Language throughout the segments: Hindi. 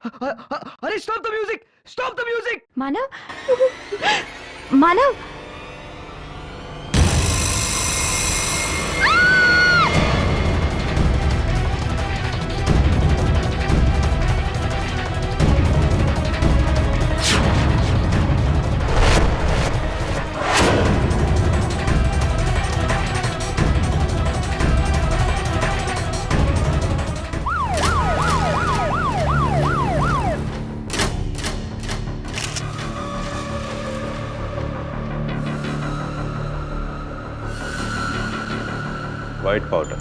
अरे stop the music, stop the music. Manav, Manav, white powder,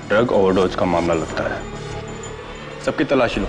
drug overdose का मामला लगता है। सबकी तलाशी लो।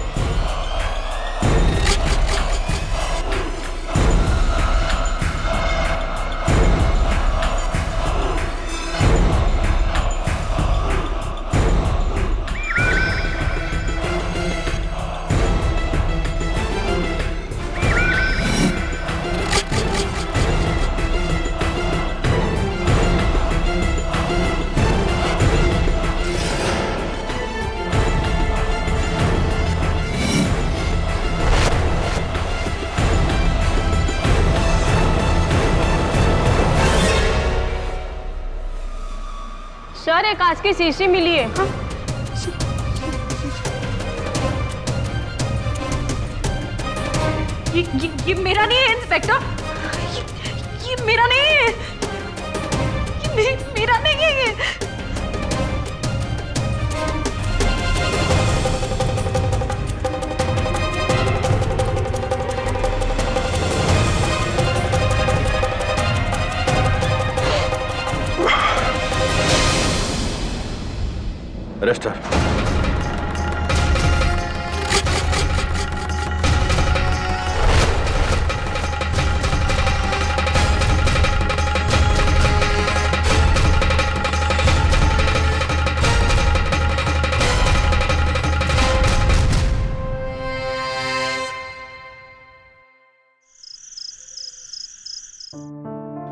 सर, एक कांच की शीशी मिली है। ये मेरा नहीं है इंस्पेक्टर, ये मेरा नहीं है, ये मेरा नहीं है ये। Arrest her.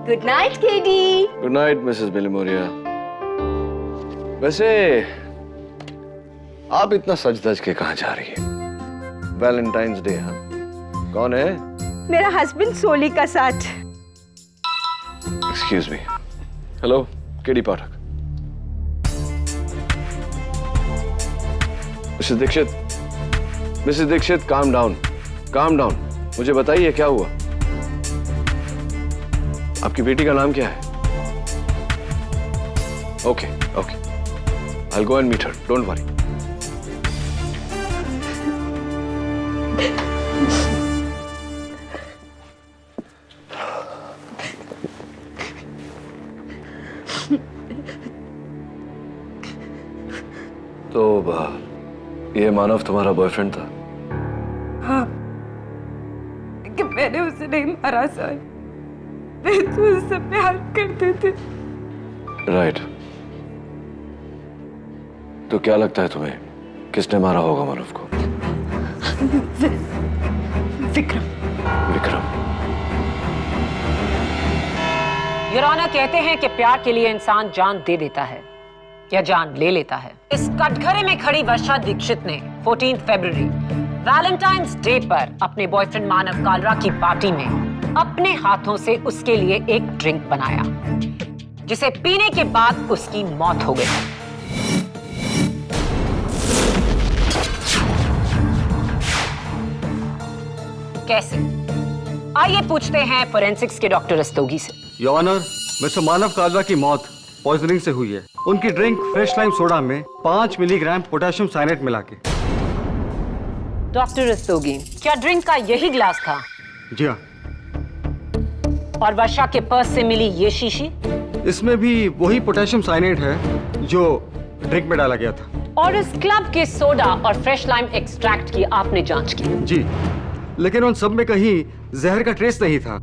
Good night KD. Good night Mrs Bilimoria. वैसे आप इतना सज धज के कहाँ जा रही है? वैलेंटाइंस डे, हाँ? कौन है? मेरा हस्बैंड सोली का साथ। Excuse me. हेलो, केडी पाठक। Mrs Dixit, calm down, calm down. मुझे बताइए क्या हुआ? आपकी बेटी का नाम क्या है? Okay, okay. I'll go and meet her. Don't worry. तो ये मानव तुम्हारा बॉयफ्रेंड था? हाँ, कि मैंने उसे नहीं मारा सर, मैं तो उससे प्यार करते थे। राइट। तो क्या लगता है तुम्हें, किसने मारा होगा मानव को? विक्रम। विक्रम। योर ऑनर, कहते हैं कि प्यार के लिए इंसान जान दे देता है या जान ले लेता है। इस कटघरे में खड़ी वर्षा दीक्षित ने 14 फरवरी वैलेंटाइंस डे पर अपने बॉयफ्रेंड मानव कालरा की पार्टी में अपने हाथों से उसके लिए एक ड्रिंक बनाया, जिसे पीने के बाद उसकी मौत हो गई। कैसे? आइए पूछते हैं फोरेंसिक्स के डॉक्टर रस्तोगी से। योर ऑनर, मिस्टर मानव कालरा की मौत पॉइजनिंग से हुई है। उनकी ड्रिंक फ्रेश लाइम सोडा में 5 मिलीग्राम पोटेशियम साइनेट मिला के। डॉक्टर रस्तोगी, क्या ड्रिंक का यही ग्लास था? जी हाँ। और वर्षा के पर्स से मिली ये शीशी? इसमें भी वही पोटेशियम साइनेट है जो ड्रिंक में डाला गया था। और इस क्लब के सोडा और फ्रेश लाइम एक्सट्रैक्ट की आपने जांच की? जी, लेकिन उन सब में कहीं जहर का ट्रेस नहीं था।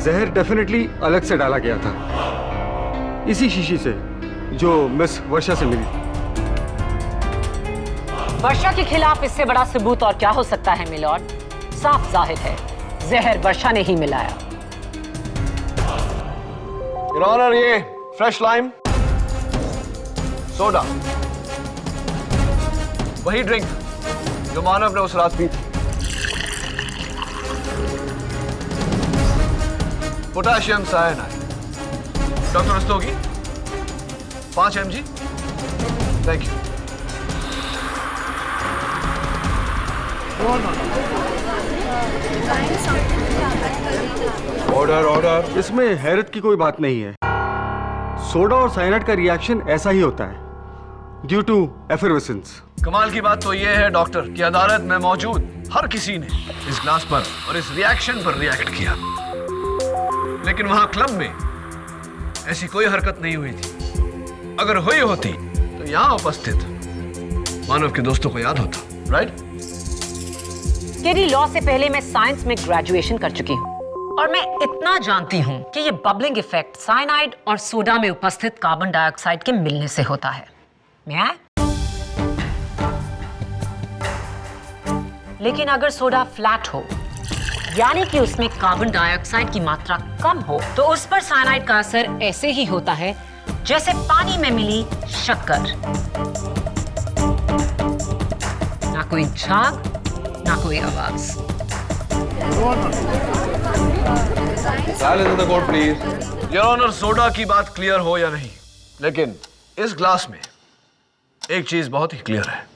जहर डेफिनेटली अलग से डाला गया था, इसी शीशी से जो मिस वर्षा से मिली। वर्षा के खिलाफ इससे बड़ा सबूत और क्या हो सकता है मिलॉर्ड? साफ जाहिर है, जहर वर्षा ने ही मिलाया। योर ऑनर, ये फ्रेश लाइम सोडा, वही ड्रिंक जो मानव ने उस रात पी थी। Potassium cyanide. Doctor Rastogi 5 mg। Thank you. Order order. इसमें हैरत की कोई बात नहीं है। सोडा और साइनाइड का रिएक्शन ऐसा ही होता है, ड्यू टू एफरवेसेंस। कमाल की बात तो यह है डॉक्टर कि अदालत में मौजूद हर किसी ने इस ग्लास पर और इस रिएक्शन पर रिएक्ट किया, लेकिन वहां क्लब में ऐसी कोई हरकत नहीं हुई थी। अगर हुई होती तो यहां उपस्थित मानव के दोस्तों को याद होता, राइट? केडी, लॉ से पहले मैं साइंस में ग्रेजुएशन कर चुकी हूँ और मैं इतना जानती हूँ कि ये बबलिंग इफेक्ट साइनाइड और सोडा में उपस्थित कार्बन डाइऑक्साइड के मिलने से होता है। मैं लेकिन अगर सोडा फ्लैट हो, यानी कि उसमें कार्बन डाइऑक्साइड की मात्रा कम हो, तो उस पर साइनाइड का असर ऐसे ही होता है जैसे पानी में मिली शक्कर। ना कोई झाग, ना कोई आवाज। Silence in the court please. Your honour, soda की बात क्लियर हो या नहीं, लेकिन इस ग्लास में एक चीज बहुत ही क्लियर है।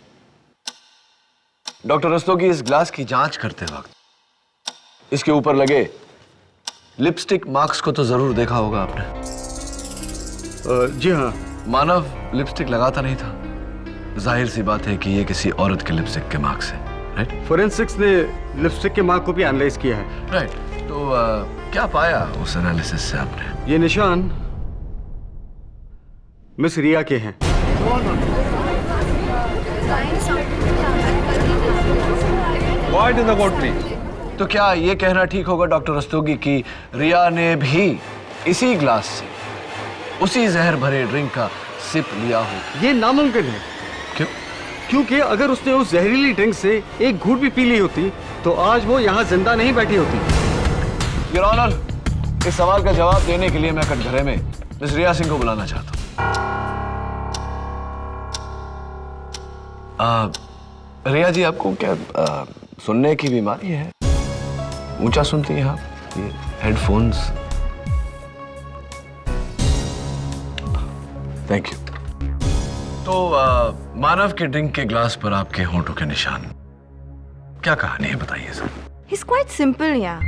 डॉक्टर रस्तोगी, इस ग्लास की जांच करते वक्त इसके ऊपर लगे लिपस्टिक मार्क्स को तो जरूर देखा होगा आपने। जी हाँ। मानव लिपस्टिक लगाता नहीं था। जाहिर सी बात है कि ये किसी औरत के लिपस्टिक के मार्क्स है, राइट? फोरेंसिक्स ने लिपस्टिक के मार्क को भी एनालाइज किया है। राइट। तो क्या पाया उस एनालिसिस से आपने? ये निशान मिस रिया के हैं। Quite in the court please. तो क्या ये कहना ठीक होगा डॉक्टर रस्तोगी कि रिया ने भी इसी ग्लास से उसी जहर भरे ड्रिंक का सिप लिया हो? ये नामुमकिन है। क्यों? क्योंकि अगर उसने उस जहरीली ड्रिंक से एक घूंट भी पी ली होती तो आज वो यहाँ जिंदा नहीं बैठी होती। योर ऑनर, इस सवाल का जवाब देने के लिए मैं कटघरे में मिस रिया सिंह को बुलाना चाहता हूँ। रिया जी, आपको क्या सुनने की बीमारी है? ऊंचा सुनती हैं आप? ये हेडफोन्स। Thank you. तो मानव के ड्रिंक के ग्लास पर आपके होंठों के निशान, क्या कहानी है, बताइए sir. He's quite simple, yeah.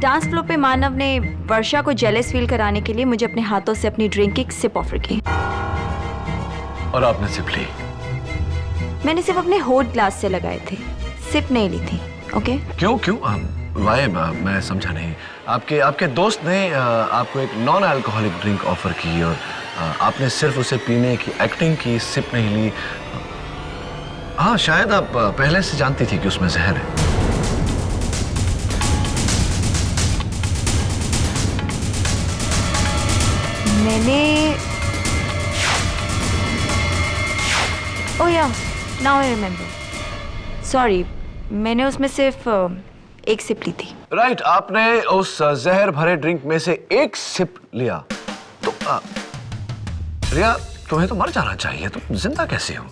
Dance floor पे मानव ने वर्षा को जेलस फील कराने के लिए मुझे अपने हाथों से अपनी ड्रिंक की सिप ऑफर की और आपने सिप ली? मैंने सिर्फ अपने होठ ग्लास से लगाए थे, सिप नहीं ली थी। ओके? क्यों क्यों? वाई? मैं समझा नहीं। आपके दोस्त ने आपको एक नॉन अल्कोहलिक ड्रिंक ऑफर की और आपने सिर्फ उसे पीने की एक्टिंग की, सिप नहीं ली। हाँ, शायद आप पहले से जानती थी कि उसमें जहर है। मैंने ओह या, नाउ आई रिमेम्बर। सॉरी, मैंने उसमें सिर्फ एक सिप ली थी। राइट, आपने उस जहर भरे ड्रिंक में से एक सिप लिया। तो रिया, तुम्हें तो मर जाना चाहिए, तुम जिंदा कैसे हो?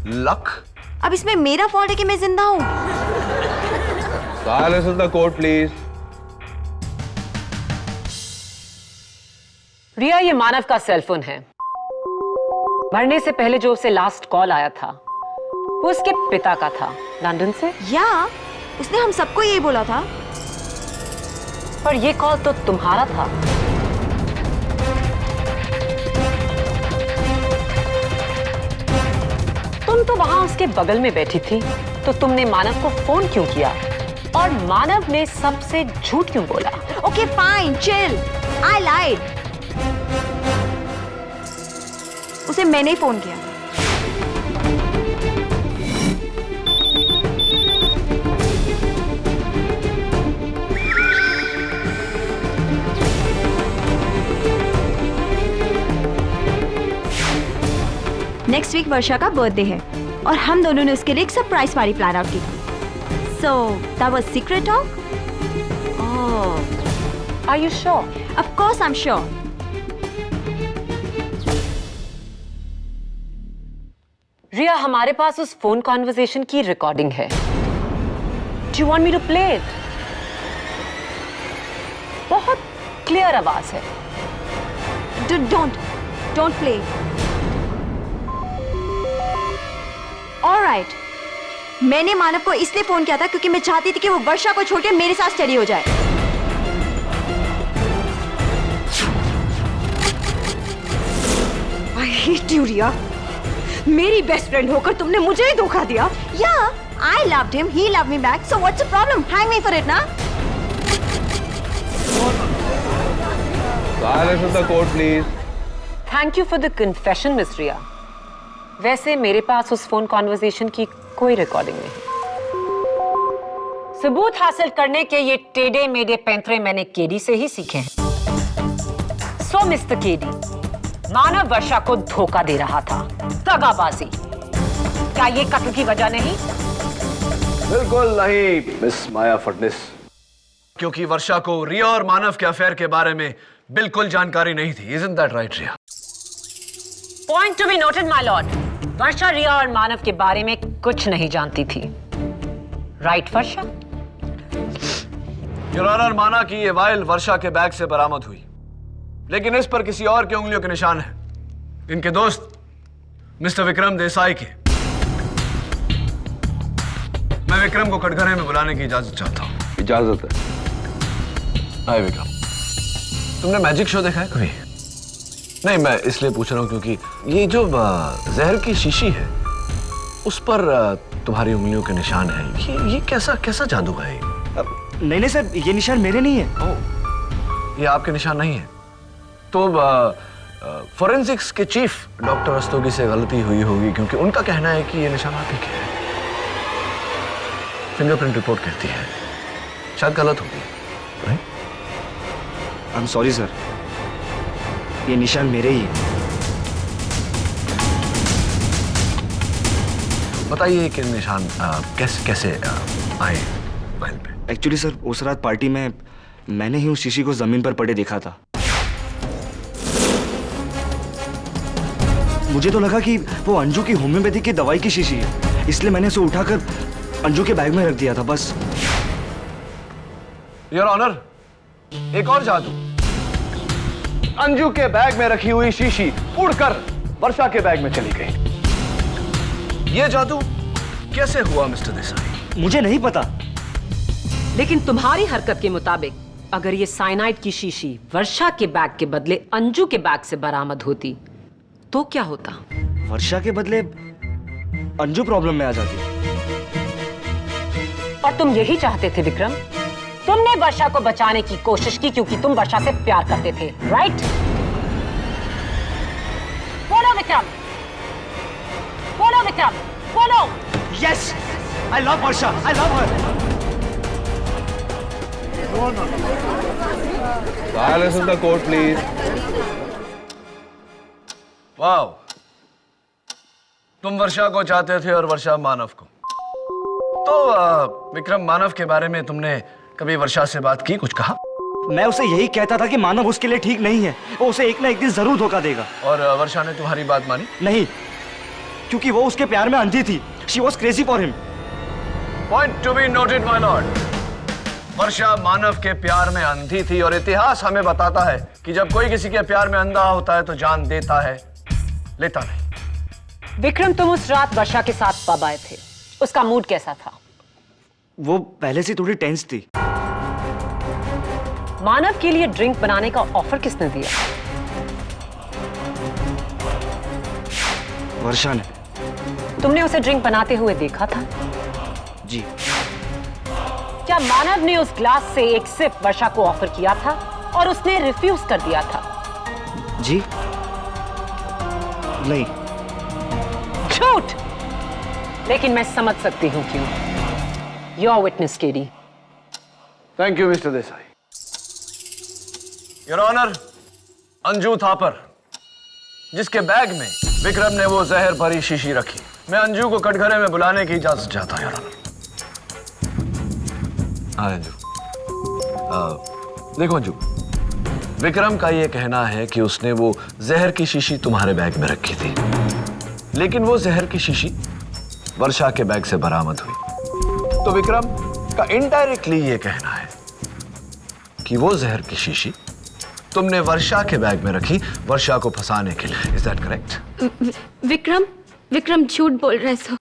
लक? अब इसमें मेरा फॉल्ट है कि मैं जिंदा हूँ? Silence in the court please. Riya, ये मानव का सेलफोन है। मरने से पहले जो उसे लास्ट कॉल आया था वो उसके पिता का था, लंदन से। या, उसने हम सबको यही बोला था। पर ये कॉल तो तुम्हारा था। तुम तो वहां उसके बगल में बैठी थी, तो तुमने मानव को फोन क्यों किया? और मानव ने सबसे झूठ क्यों बोला? ओके फाइन, चिल, आई लाइड। उसे मैंने ही फोन किया। नेक्स्ट वीक वर्षा का बर्थडे है और हम दोनों ने उसके लिए एक सरप्राइज पार्टी प्लान आउट की। So that was secret talk. Oh, are you sure? Of course I am sure. Riya, हमारे पास उस फोन कॉन्वर्सेशन की रिकॉर्डिंग है। Do you want me to play it? बहुत क्लियर आवाज है। Don't play. Alright. मैंने मानव को इसलिए फोन किया था क्योंकि मैं चाहती थी कि वो वर्षा को छोड़ के मेरे साथ स्टडी हो जाए। I hate you, रिया। मेरी बेस्ट फ्रेंड होकर तुमने मुझे ही धोखा दिया। Yeah, I loved him. He loved me back. So what's the problem? Hang me for it, ना? Silence in the court, please. Thank you for the confession, miss Riya. वैसे मेरे पास उस फोन कॉन्वर्सेशन की कोई रिकॉर्डिंग नहीं। सबूत हासिल करने के ये टेढ़े मेढ़े पैंतरे मैंने केडी से ही सीखे हैं। सो मिस्टर केडी, मानव वर्षा को धोखा दे रहा था, दगाबाजी। क्या ये कत्ल की वजह नहीं? बिल्कुल नहीं मिस माया फडनिस, क्योंकि वर्षा को रिया और मानव के अफेयर के बारे में बिल्कुल जानकारी नहीं थी। Isn't that right, Riya? Point to be noted my lord. Varsha Riya और मानव के बारे में कुछ नहीं जानती थी। Right Varsha? योर ऑनर, माना कि ये वाइल वर्षा के बैग से बरामद हुई, लेकिन इस पर किसी और की उंगलियों के निशान हैं। इनके दोस्त मिस्टर विक्रम देसाई के। मैं विक्रम को कटघरे में बुलाने की इजाजत चाहता हूँ। इजाजत है। हाय विक्रम, तुमने मैजिक शो देखा है कभी? नहीं, मैं इसलिए पूछ रहा हूँ क्योंकि ये जो जहर की शीशी है उस पर तुम्हारी उंगलियों के निशान हैं। ये कैसा जादू है? नहीं सर, ये निशान मेरे नहीं है। ओह, ये आपके निशान नहीं है? तो फोरेंसिक्स के चीफ डॉक्टर रस्तोगी से गलती हुई होगी, क्योंकि उनका कहना है कि ये निशान आप ही के हैं। फिंगरप्रिंट रिपोर्ट कहती है, शायद गलत होगी। आई एम सॉरी सर, ये निशान मेरे ही है। बताइए कि निशान कैसे आए फाइल पे? एक्चुअली सर, उस रात पार्टी में मैंने ही उस शीशी को जमीन पर पड़े देखा था। मुझे तो लगा कि वो अंजू की होम्योपैथी की दवाई की शीशी है, इसलिए मैंने उसे उठाकर अंजू के बैग में रख दिया था, बस। योर ऑनर, एक और जादू। अंजू के बैग में रखी हुई शीशी उड़कर वर्षा के बैग में चली गई। यह जादू कैसे हुआ मिस्टर देसाई? मुझे नहीं पता। लेकिन तुम्हारी हरकत के मुताबिक अगर ये साइनाइड की शीशी वर्षा के बैग के बदले अंजू के बैग से बरामद होती तो क्या होता? वर्षा के बदले अंजू प्रॉब्लम में आ जाती। और तुम यही चाहते थे विक्रम? तुमने वर्षा को बचाने की कोशिश की क्योंकि तुम वर्षा से प्यार करते थे, राइट? बोलो विक्रम, बोलो विक्रम, बोलो। Yes, I love Varsha, I love her. Silence in the court, please. वाह, तुम वर्षा को चाहते थे और वर्षा मानव को। तो विक्रम, मानव के बारे में तुमने कभी वर्षा से बात की, कुछ कहा? मैं उसे यही कहता था कि मानव उसके लिए ठीक नहीं है, वो उसे एक ना एक दिन जरूर धोखा देगा। और वर्षा ने तुम्हारी बात मानी? नहीं, क्योंकि वो उसके प्यार में अंधी थी। She was crazy for him. Point to be noted, my lord. वर्षा मानव के प्यार में अंधी थी और इतिहास हमें बताता है कि जब कोई किसी के प्यार में अंधा होता है तो जान देता है, लेता नहीं। विक्रम, तुम उस रात वर्षा के साथ पब आए थे, उसका मूड कैसा था? वो पहले से थोड़ी टेंस थी। मानव के लिए ड्रिंक बनाने का ऑफर किसने दिया? वर्षा ने। तुमने उसे ड्रिंक बनाते हुए देखा था? जी। क्या मानव ने उस ग्लास से एक सिप वर्षा को ऑफर किया था और उसने रिफ्यूज कर दिया था? जी नहीं। झूठ। लेकिन मैं समझ सकती हूं क्यों। Your witness KD. Thank you mister Desai. Your honour, Anju Thapar, जिसके बैग में विक्रम ने वो जहर भरी शीशी रखी, मैं अंजू को कटघरे में बुलाने की इजाजत चाहता हूं, योर ऑनर। हाँ अंजू, देखो अंजू, विक्रम का ये कहना है कि उसने वो जहर की शीशी तुम्हारे बैग में रखी थी। लेकिन वो जहर की शीशी वर्षा के बैग से बरामद हुई। तो विक्रम का इनडायरेक्टली ये कहना है कि वो जहर की शीशी तुमने वर्षा के बैग में रखी वर्षा को फंसाने के लिए। Is that correct? विक्रम झूठ बोल रहे हैं सर।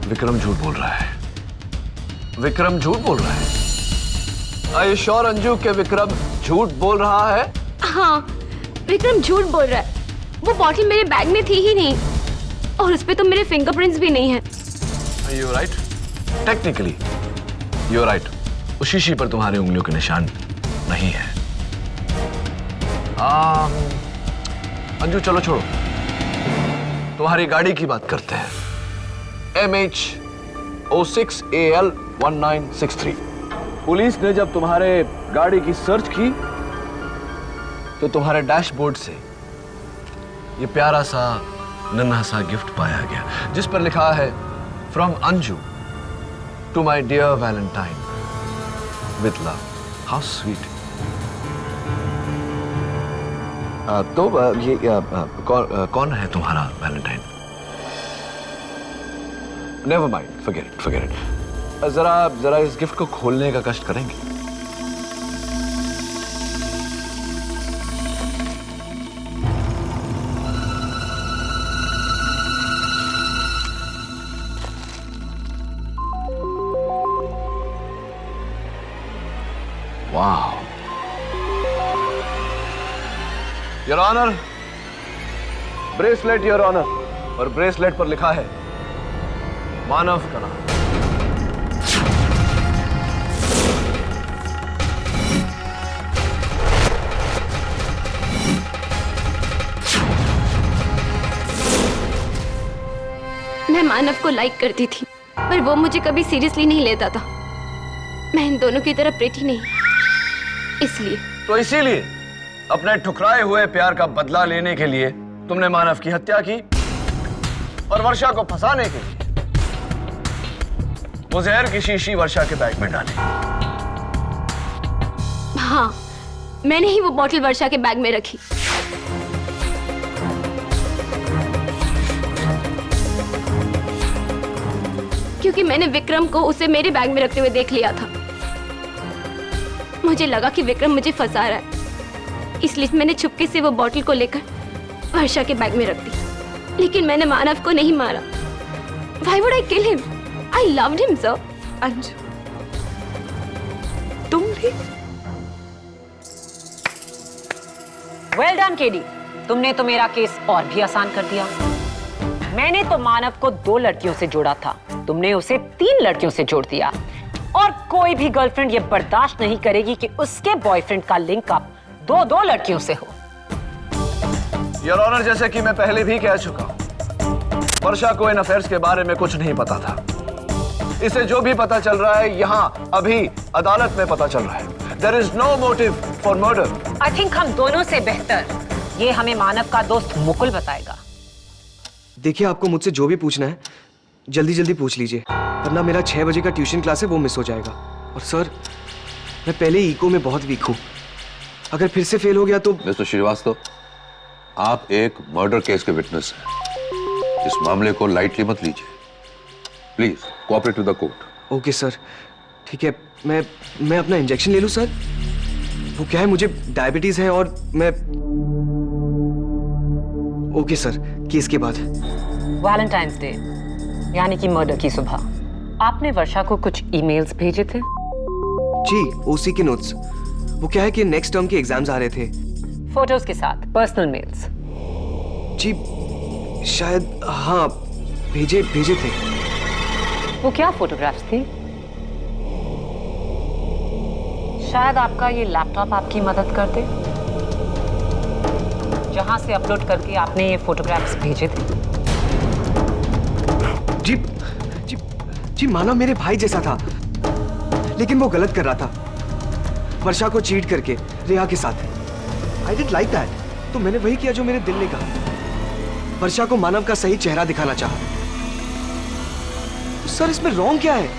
विक्रम झूठ बोल रहा है। विक्रम झूठ बोल रहा है। Are you sure, अंजू के विक्रम झूठ बोल रहा है? हाँ, विक्रम झूठ बोल रहा है। वो बॉटल मेरे बैग में थी ही नहीं और उस पे तो मेरे फिंगरप्रिंट्स भी नहीं हैं। Are you right? Technically, you're right. उस शीशी पर तुम्हारी उंगलियों के निशान नहीं है। अंजू चलो छोड़ो, तुम्हारी गाड़ी की बात करते हैं। MH06AL1963। पुलिस ने जब तुम्हारे गाड़ी की सर्च की तो तुम्हारे डैशबोर्ड से ये प्यारा सा नन्हा सा गिफ्ट पाया गया जिस पर लिखा है from Anju to my dear valentine with love. How sweet. तो ये कौन है तुम्हारा valentine? Never mind, forget it. जरा इस गिफ्ट को खोलने का कष्ट करेंगे? वाह, your honour, bracelet your honour. और ब्रेसलेट पर लिखा है मानव का नाम। मैं मानव को लाइक करती थी पर वो मुझे कभी सीरियसली नहीं लेता था। मैं इन दोनों की तरह प्रेटी नहीं, इसलिए। तो इसीलिए अपने ठुकराए हुए प्यार का बदला लेने के लिए तुमने मानव की हत्या की और वर्षा को फंसाने के लिए वो जहर की शीशी वर्षा के बैग में डाली। हाँ, मैंने ही वो बॉटल वर्षा के बैग में रखी। क्योंकि मैंने विक्रम को उसे मेरे बैग में रखते हुए देख लिया था। मुझे लगा कि विक्रम मुझे फंसा रहा है, इसलिए मैंने चुपके से वो बॉटल को लेकर वर्षा के बैग में रख दी। लेकिन मैंने मानव को नहीं मारा। Why would I kill him? I loved him, sir. Anju, तुम भी? वेल डन केडी, तुमने तो मेरा केस और भी आसान कर दिया। मैंने तो मानव को 2 लड़कियों से जोड़ा था, तुमने उसे 3 लड़कियों से जोड़ दिया। और कोई भी गर्लफ्रेंड ये बर्दाश्त नहीं करेगी कि उसके बॉयफ्रेंड का लिंक अप 2 लड़कियों से हो। योर ऑनर, जैसे कि मैं पहले भी कह चुका हूं, वर्षा को इन अफेयर्स के बारे में कुछ नहीं पता था। इसे जो भी पता चल रहा है यहाँ अभी अदालत में पता चल रहा है। There is no motive for murder. I think हम दोनों से बेहतर ये हमें मानव का दोस्त मुकुल बताएगा। देखिए, आपको मुझसे जो भी पूछना है जल्दी जल्दी पूछ लीजिए, वरना मेरा 6 बजे का ट्यूशन क्लास है वो मिस हो जाएगा। और सर, मैं पहले इको में बहुत वीक हूँ, अगर फिर से फेल हो गया तो। मिस्टर श्रीवास्तव, आप एक मर्डर केस के विटनेस हैं। इस मामले को लाइटली मत लीजिए। Please cooperate with the court. Okay sir, ठीक है। मैं अपना इंजेक्शन ले लूँ सर? वो क्या है, मुझे डायबिटीज है और मैं। ओके सर, केस के बाद। वैलेंटाइंस डे यानी कि मर्डर की सुबह आपने वर्षा को कुछ ईमेल्स भेजे थे? जी, ओसी के नोट्स। वो क्या है कि नेक्स्ट टर्म के एग्जाम्स आ रहे थे। फोटोज के साथ पर्सनल मेल्स? जी शायद, हाँ, भेजे थे। वो क्या फोटोग्राफ्स थी? शायद आपका ये लैपटॉप आपकी मदद कर दे, जहां से अपलोड करके आपने ये फोटोग्राफ्स भेजे थे। जी जी जी, मानव मेरे भाई जैसा था, लेकिन वो गलत कर रहा था, वर्षा को चीट करके रेहा के साथ। आई डिडंट लाइक दैट, तो मैंने वही किया जो मेरे दिल ने कहा। वर्षा को मानव का सही चेहरा दिखाना चाहा। सर, इसमें रॉन्ग क्या है?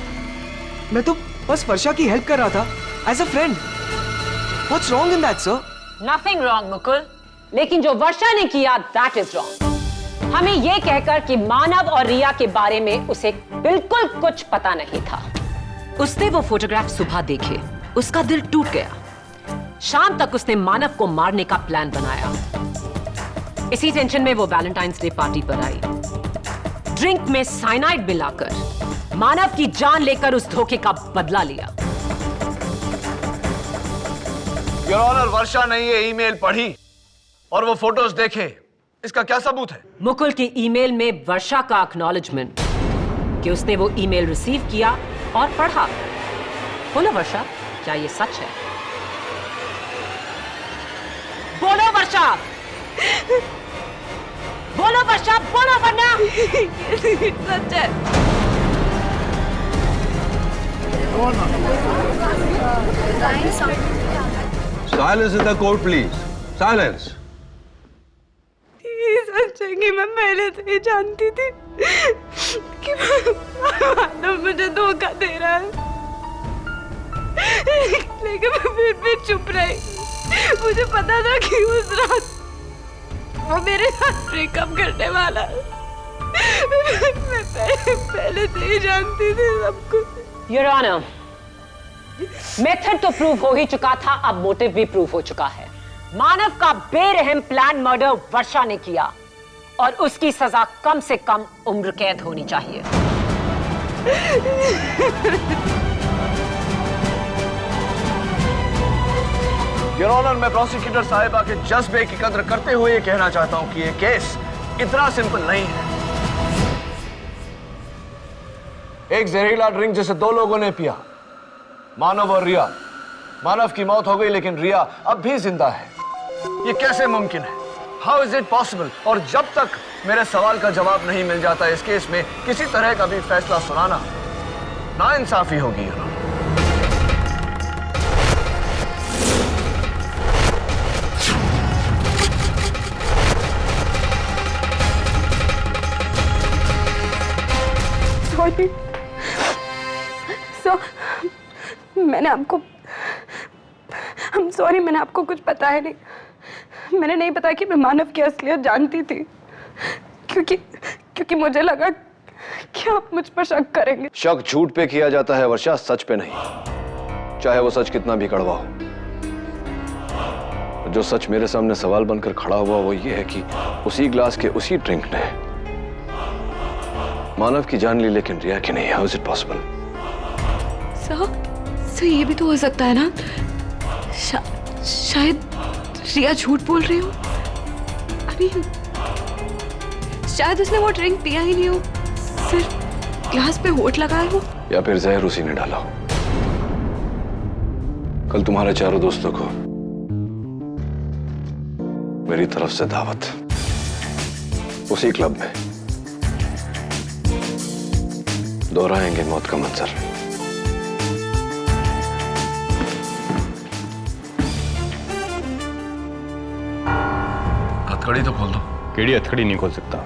मैं तो बस वर्षा की हेल्प कर रहा था as a friend. What's wrong in that sir? Nothing wrong Mukul. लेकिन जो वर्षा ने किया दैट इज रॉन्ग। हमें यह कहकर कि मानव और रिया के बारे में उसे बिल्कुल कुछ पता नहीं था। उसने वो फोटोग्राफ सुबह देखे, उसका दिल टूट गया। शाम तक उसने मानव को मारने का प्लान बनाया। इसी टेंशन में वो वैलेंटाइंस डे पार्टी पर आई। ड्रिंक में साइनाइड मिलाकर मानव की जान लेकर उस धोखे का बदला लिया। योर ऑनर, वर्षा ने ये ईमेल पढ़ी और वो फोटोज देखे, इसका क्या सबूत है? मुकुल की ईमेल में वर्षा का एक्नॉलेजमेंट कि उसने वो ईमेल रिसीव किया और पढ़ा। बोलो वर्षा, क्या ये सच है? बोलो वर्षा, बोलो वर्षा, बोलो वरना सच है। Silence in the court, please. Silence. ये सच है कि मैं पहले से ही जानती थी कि मानव मुझे धोखा दे रहा है, लेकिन मैं फिर भी चुप रही। मुझे पता था कि उस रात वो मेरे साथ ब्रेकअप करने वाला है। मैं पहले से ही जानती थी सब कुछ। योर ऑनर, मेथड तो प्रूव हो ही चुका था, अब मोटिव भी प्रूव हो चुका है। मानव का बेरहम प्लान मर्डर वर्षा ने किया और उसकी सजा कम से कम उम्र कैद होनी चाहिए। योर ऑनर, मैं प्रोसिक्यूटर साहिबा के जज्बे की कद्र करते हुए ये कहना चाहता हूं कि ये केस इतना सिंपल नहीं है। एक जहरीला ड्रिंक जिसे दो लोगों ने पिया, मानव और रिया। मानव की मौत हो गई लेकिन रिया अब भी जिंदा है। ये कैसे मुमकिन है? How is it possible? और जब तक मेरे सवाल का जवाब नहीं मिल जाता इस केस में किसी तरह का भी फैसला सुनाना नाइंसाफी होगी। सॉरी, मैंने आपको कुछ बताया नहीं। मैंने नहीं बताया कि मैं मानव की असलियत जानती थी, क्योंकि मुझे लगा कि आप मुझ पर शक करेंगे। शक झूठ पे किया जाता है वर्षा, सच पे नहीं, चाहे वो सच कितना भी कड़वा हो। जो सच मेरे सामने सवाल बनकर खड़ा हुआ वो ये है कि उसी ग्लास के उसी ड्रिंक ने मानव की जान ली लेकिन रिया की नहीं। How is it possible? Sir ये भी तो हो सकता है ना, शायद रिया झूठ बोल रही हो। अभी शायद उसने वो ड्रिंक पिया ही नहीं हो, सिर्फ ग्लास पे होठ लगाया हो। या फिर जहर उसी ने डाला हो। कल तुम्हारे चारों दोस्तों को मेरी तरफ से दावत, उसी क्लब में दोहराएंगे मौत का मंजर। हथकड़ी तो खोल दो। केड़ी हथकड़ी नहीं खोल सकता,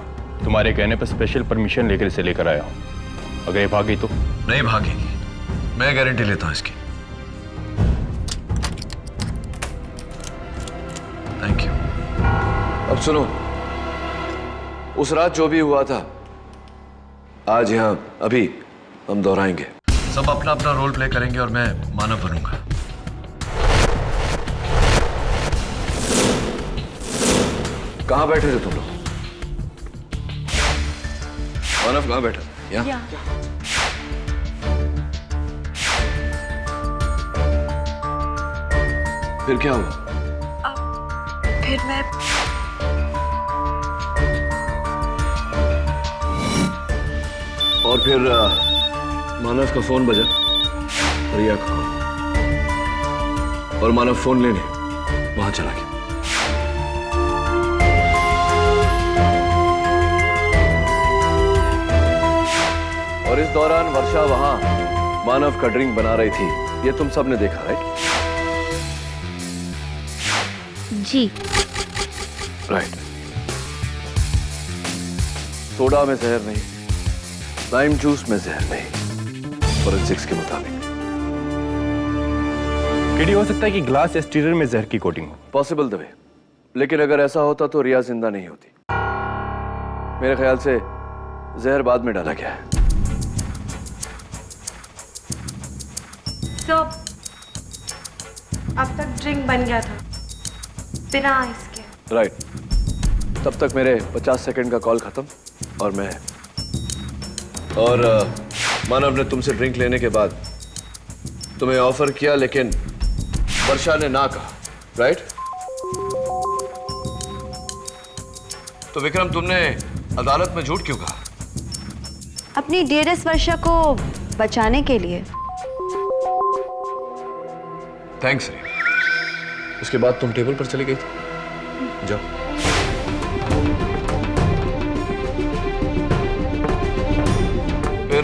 तुम्हारे कहने पर स्पेशल परमिशन लेकर इसे लेकर आया हूं। अगर ये भागी तो? नहीं भागेगी, मैं गारंटी लेता हूं इसकी। Thank you. अब सुनो, उस रात जो भी हुआ था आज यहां अभी हम दोहराएंगे। सब अपना अपना रोल प्ले करेंगे और मैं मानव बनूंगा। कहां बैठे थे तुम लोग? मानव कहां बैठा? यहाँ? फिर क्या हुआ? फिर मैं और फिर मानव का फोन बजा, रिया का, और मानव फोन लेने वहां चला गया। और इस दौरान वर्षा वहां मानव का ड्रिंक बना रही थी, ये तुम सबने देखा, राइट? जी राइट। सोडा में जहर नहीं, लाइम जूस में जहर नहीं, फोरेंसिक्स के मुताबिक। केडी हो सकता है कि ग्लास एक्सटीरियर में जहर की कोटिंग हो। पॉसिबल दवे, लेकिन अगर ऐसा होता तो रिया जिंदा नहीं होती। मेरे ख्याल से जहर बाद में डाला गया है। तो अब तक ड्रिंक बन गया था बिना आइस के। राइट। तब तक मेरे 50 सेकंड का कॉल खत्म और मैं मानव ने तुमसे ड्रिंक लेने के बाद तुम्हें ऑफर किया, लेकिन वर्षा ने ना कहा, राइट? तो विक्रम, तुमने अदालत में झूठ क्यों कहा? अपनी डियरेस्ट वर्षा को बचाने के लिए। थैंक्स रे। उसके बाद तुम टेबल पर चली गई थी। जाओ। फिर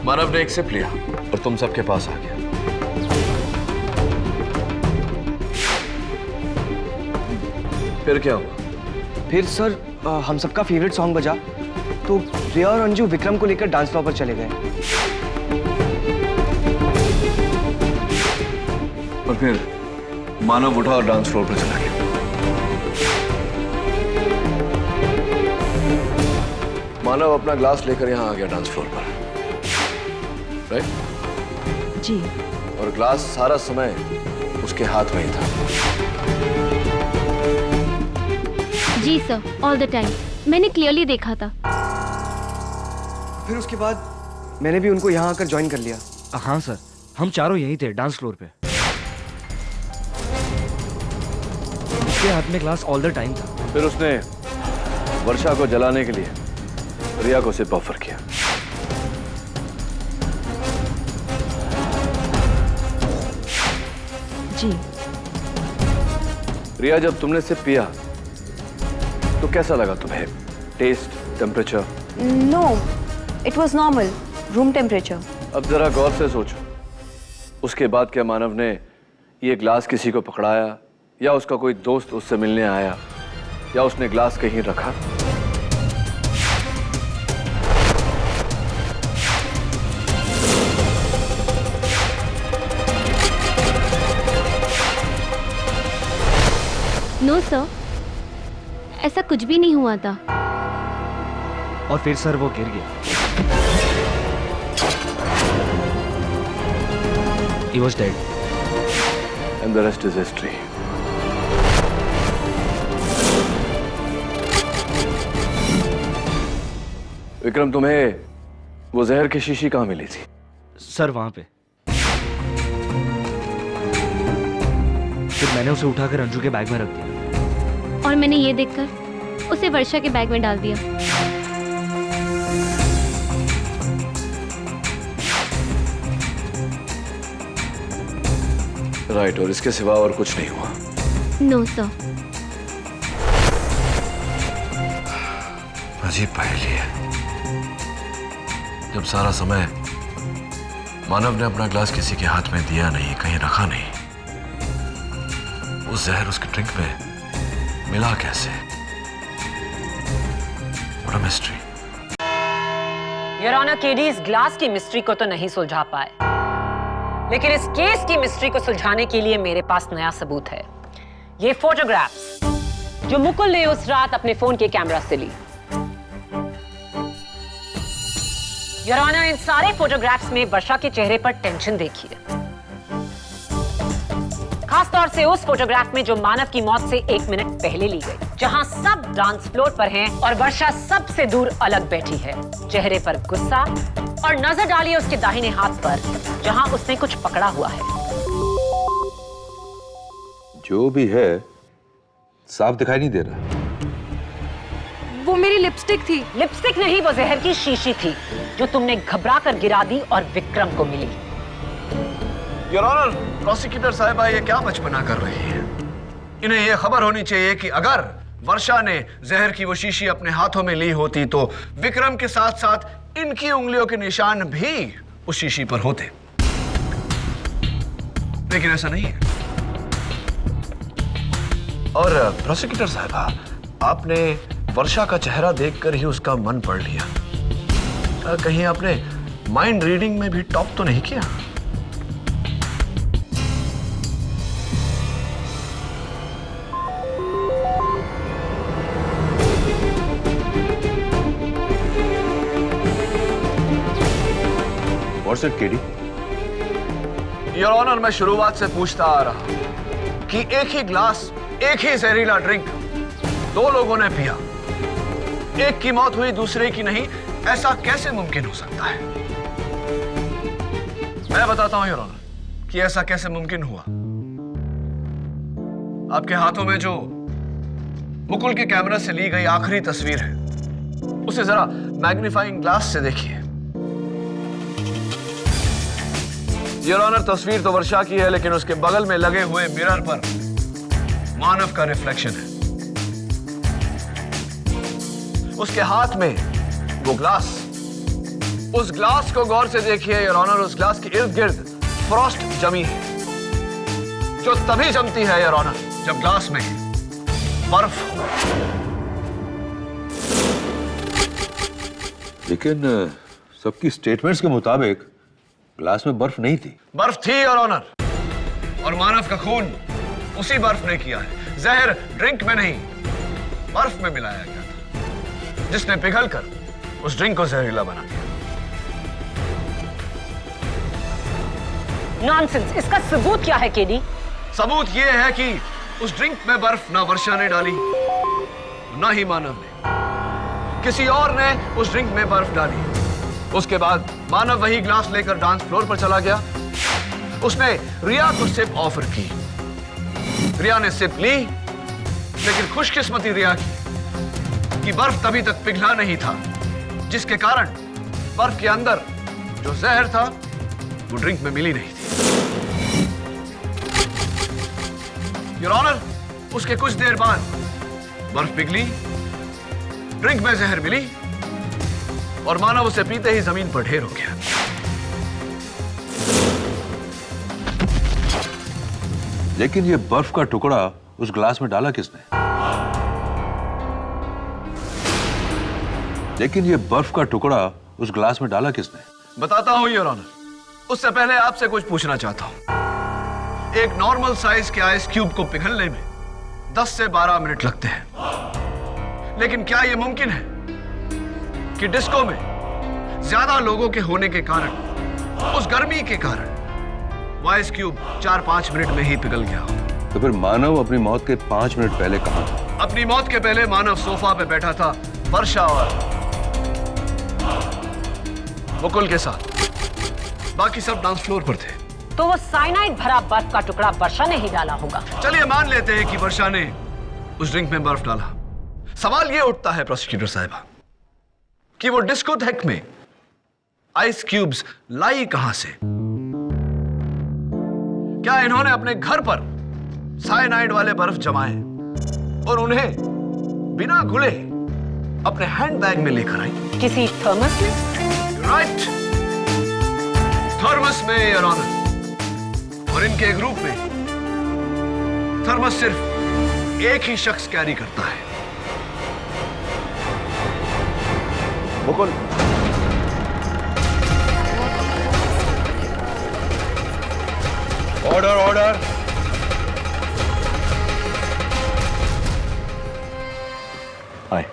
मानव ने एक सिप लिया और तुम सबके पास आ गया। फिर क्या हुआ? फिर सर हम सबका फेवरेट सॉन्ग बजा तो रिया और अंजू विक्रम को लेकर डांस फ्लोर पर चले गए। और फिर मानव उठा और डांस फ्लोर पर चला गया। मानव अपना ग्लास लेकर यहां आ गया डांस फ्लोर पर, राइट? जी। और ग्लास सारा समय उसके हाथ में ही था। जी सर, ऑल द टाइम मैंने क्लियरली देखा था। फिर उसके बाद मैंने भी उनको यहाँ आकर ज्वाइन कर लिया। हाँ सर, हम चारों यहीं थे डांस फ्लोर पे। उसके हाथ में ग्लास ऑल द टाइम था। फिर उसने वर्षा को जलाने के लिए रिया को सिर्फ ऑफर किया। जी। रिया, जब तुमने सिर्फ पिया तो कैसा लगा तुम्हें? Taste, temperature? No, it was normal, room temperature. अब जरा गौर से सोचो, उसके बाद क्या मानव ने ये ग्लास किसी को पकड़ाया, या उसका कोई दोस्त उससे मिलने आया, या उसने ग्लास कहीं रखा? नो सर, ऐसा कुछ भी नहीं हुआ था। और फिर सर वो गिर गया। He was dead. And the rest is history. Vikram, तुम्हें वो जहर की शीशी कहाँ मिली थी? सर वहां पे। फिर मैंने उसे उठाकर अंजू के बैग में रख दिया। और मैंने ये देखकर उसे वर्षा के बैग में डाल दिया। राइट। और इसके सिवा और कुछ नहीं हुआ? No sir. अजीब पहेली है। जब सारा समय मानव ने अपना ग्लास किसी के हाथ में दिया नहीं, कहीं रखा नहीं, उस जहर उसके ड्रिंक में मिला कैसे? What a mystery. Your honour, KD इस ग्लास की मिस्ट्री को तो नहीं सुलझा पाए, लेकिन इस केस की मिस्ट्री को सुलझाने के लिए मेरे पास नया सबूत है। ये फोटोग्राफ्स जो मुकुल ने उस रात अपने फोन के कैमरा से ली। योर ऑनर, इन सारे फोटोग्राफ्स में वर्षा के चेहरे पर टेंशन देखिए, खास तौर से उस फोटोग्राफ में जो मानव की मौत से 1 मिनट पहले ली गई, जहां सब डांस फ्लोर पर हैं और वर्षा सबसे दूर अलग बैठी है, चेहरे पर गुस्सा, और नजर डालिए उसके दाहिने हाथ पर जहां उसने कुछ पकड़ा हुआ है। जो भी है साफ दिखाई नहीं दे रहा। वो मेरी लिपस्टिक थी। लिपस्टिक नहीं, वो जहर की शीशी थी जो तुमने घबरा कर गिरा दी और विक्रम को मिली। योर ऑनर, प्रोसिक्यूटर साहिबा ये क्या बचपना कर रही है? इन्हें यह खबर होनी चाहिए कि अगर वर्षा ने जहर की वो शीशी अपने हाथों में ली होती तो विक्रम के साथ साथ इनकी उंगलियों के निशान भी उस शीशी पर होते, लेकिन ऐसा नहीं है। और प्रोसिक्यूटर साहिबा, आपने वर्षा का चेहरा देखकर ही उसका मन पढ़ लिया। कहीं आपने माइंड रीडिंग में भी टॉप तो नहीं किया? What's it, KD? Your honour, मैं शुरुआत से पूछता आ रहा हूं कि एक ही ग्लास, एक ही जहरीला ड्रिंक दो लोगों ने पिया, एक की मौत हुई दूसरे की नहीं, ऐसा कैसे मुमकिन हो सकता है? मैं बताता हूं योर ऑनर कि ऐसा कैसे मुमकिन हुआ। आपके हाथों में जो मुकुल के कैमरा से ली गई आखिरी तस्वीर है, उसे जरा मैग्नीफाइंग ग्लास से देखिए। योर ऑनर, तस्वीर तो वर्षा की है, लेकिन उसके बगल में लगे हुए मिरर पर मानव का रिफ्लेक्शन है। उसके हाथ में वो ग्लास, उस ग्लास को गौर से देखिए योर ऑनर, उस ग्लास के इर्द गिर्द फ्रॉस्ट जमी है, जो तभी जमती है योर ऑनर जब ग्लास में बर्फ हो। लेकिन सबकी स्टेटमेंट्स के मुताबिक ग्लास में बर्फ नहीं थी। बर्फ थी योर ऑनर, और मानव का खून उसी बर्फ ने किया है। जहर ड्रिंक में नहीं, बर्फ में मिलाया गया था, जिसने पिघलकर उस ड्रिंक को जहरीला बना दिया। नॉनसेंस, इसका सबूत क्या है केडी? सबूत यह है कि उस ड्रिंक में बर्फ ना वर्षा ने डाली, ना ही मानव ने। किसी और ने उस ड्रिंक में बर्फ डाली। उसके बाद मानव वही ग्लास लेकर डांस फ्लोर पर चला गया। उसने रिया को सिप ऑफर की। रिया ने सिप ली, लेकिन खुशकिस्मती रिया की कि बर्फ तभी तक पिघला नहीं था, जिसके कारण बर्फ के अंदर जो जहर था वो ड्रिंक में मिली नहीं थी। योर ऑनर, उसके कुछ देर बाद बर्फ पिघली, ड्रिंक में जहर मिली, और मानव उसे पीते ही जमीन पर ढेर हो गया। लेकिन ये बर्फ का टुकड़ा उस ग्लास में डाला किसने? लेकिन ये बर्फ का टुकड़ा उस ग्लास में डाला किसने? बताता हूं योर ऑनर। उससे पहले आपसे कुछ पूछना चाहता हूं। एक नॉर्मल साइज के आइस क्यूब को पिघलने में 10 से 12 मिनट लगते हैं, लेकिन क्या यह मुमकिन है कि डिस्को में ज्यादा लोगों के होने के कारण, उस गर्मी के कारण, वो आइस क्यूब 4-5 मिनट में ही पिघल गया हो? तो फिर मानव अपनी मौत के 5 मिनट पहले कहां था? अपनी मौत के पहले मानव सोफा पे बैठा था वर्षा और मुकुल के साथ। बाकी सब डांस फ्लोर पर थे। तो वो साइनाइड भरा बर्फ का टुकड़ा वर्षा ने ही डाला होगा। चलिए मान लेते हैं कि वर्षा ने उस ड्रिंक में बर्फ डाला। सवाल यह उठता है प्रोसिक्यूटर साहिबा कि वो डिस्कोथेक में आइस क्यूब्स लाई कहां से? क्या इन्होंने अपने घर पर साइनाइड वाले बर्फ जमाए और उन्हें बिना घुले अपने हैंडबैग में लेकर आई? किसी थर्मस में? राइट, थर्मस में योर ऑनर। और इनके ग्रुप में थर्मस सिर्फ एक ही शख्स कैरी करता है। Mukul, order order. आए।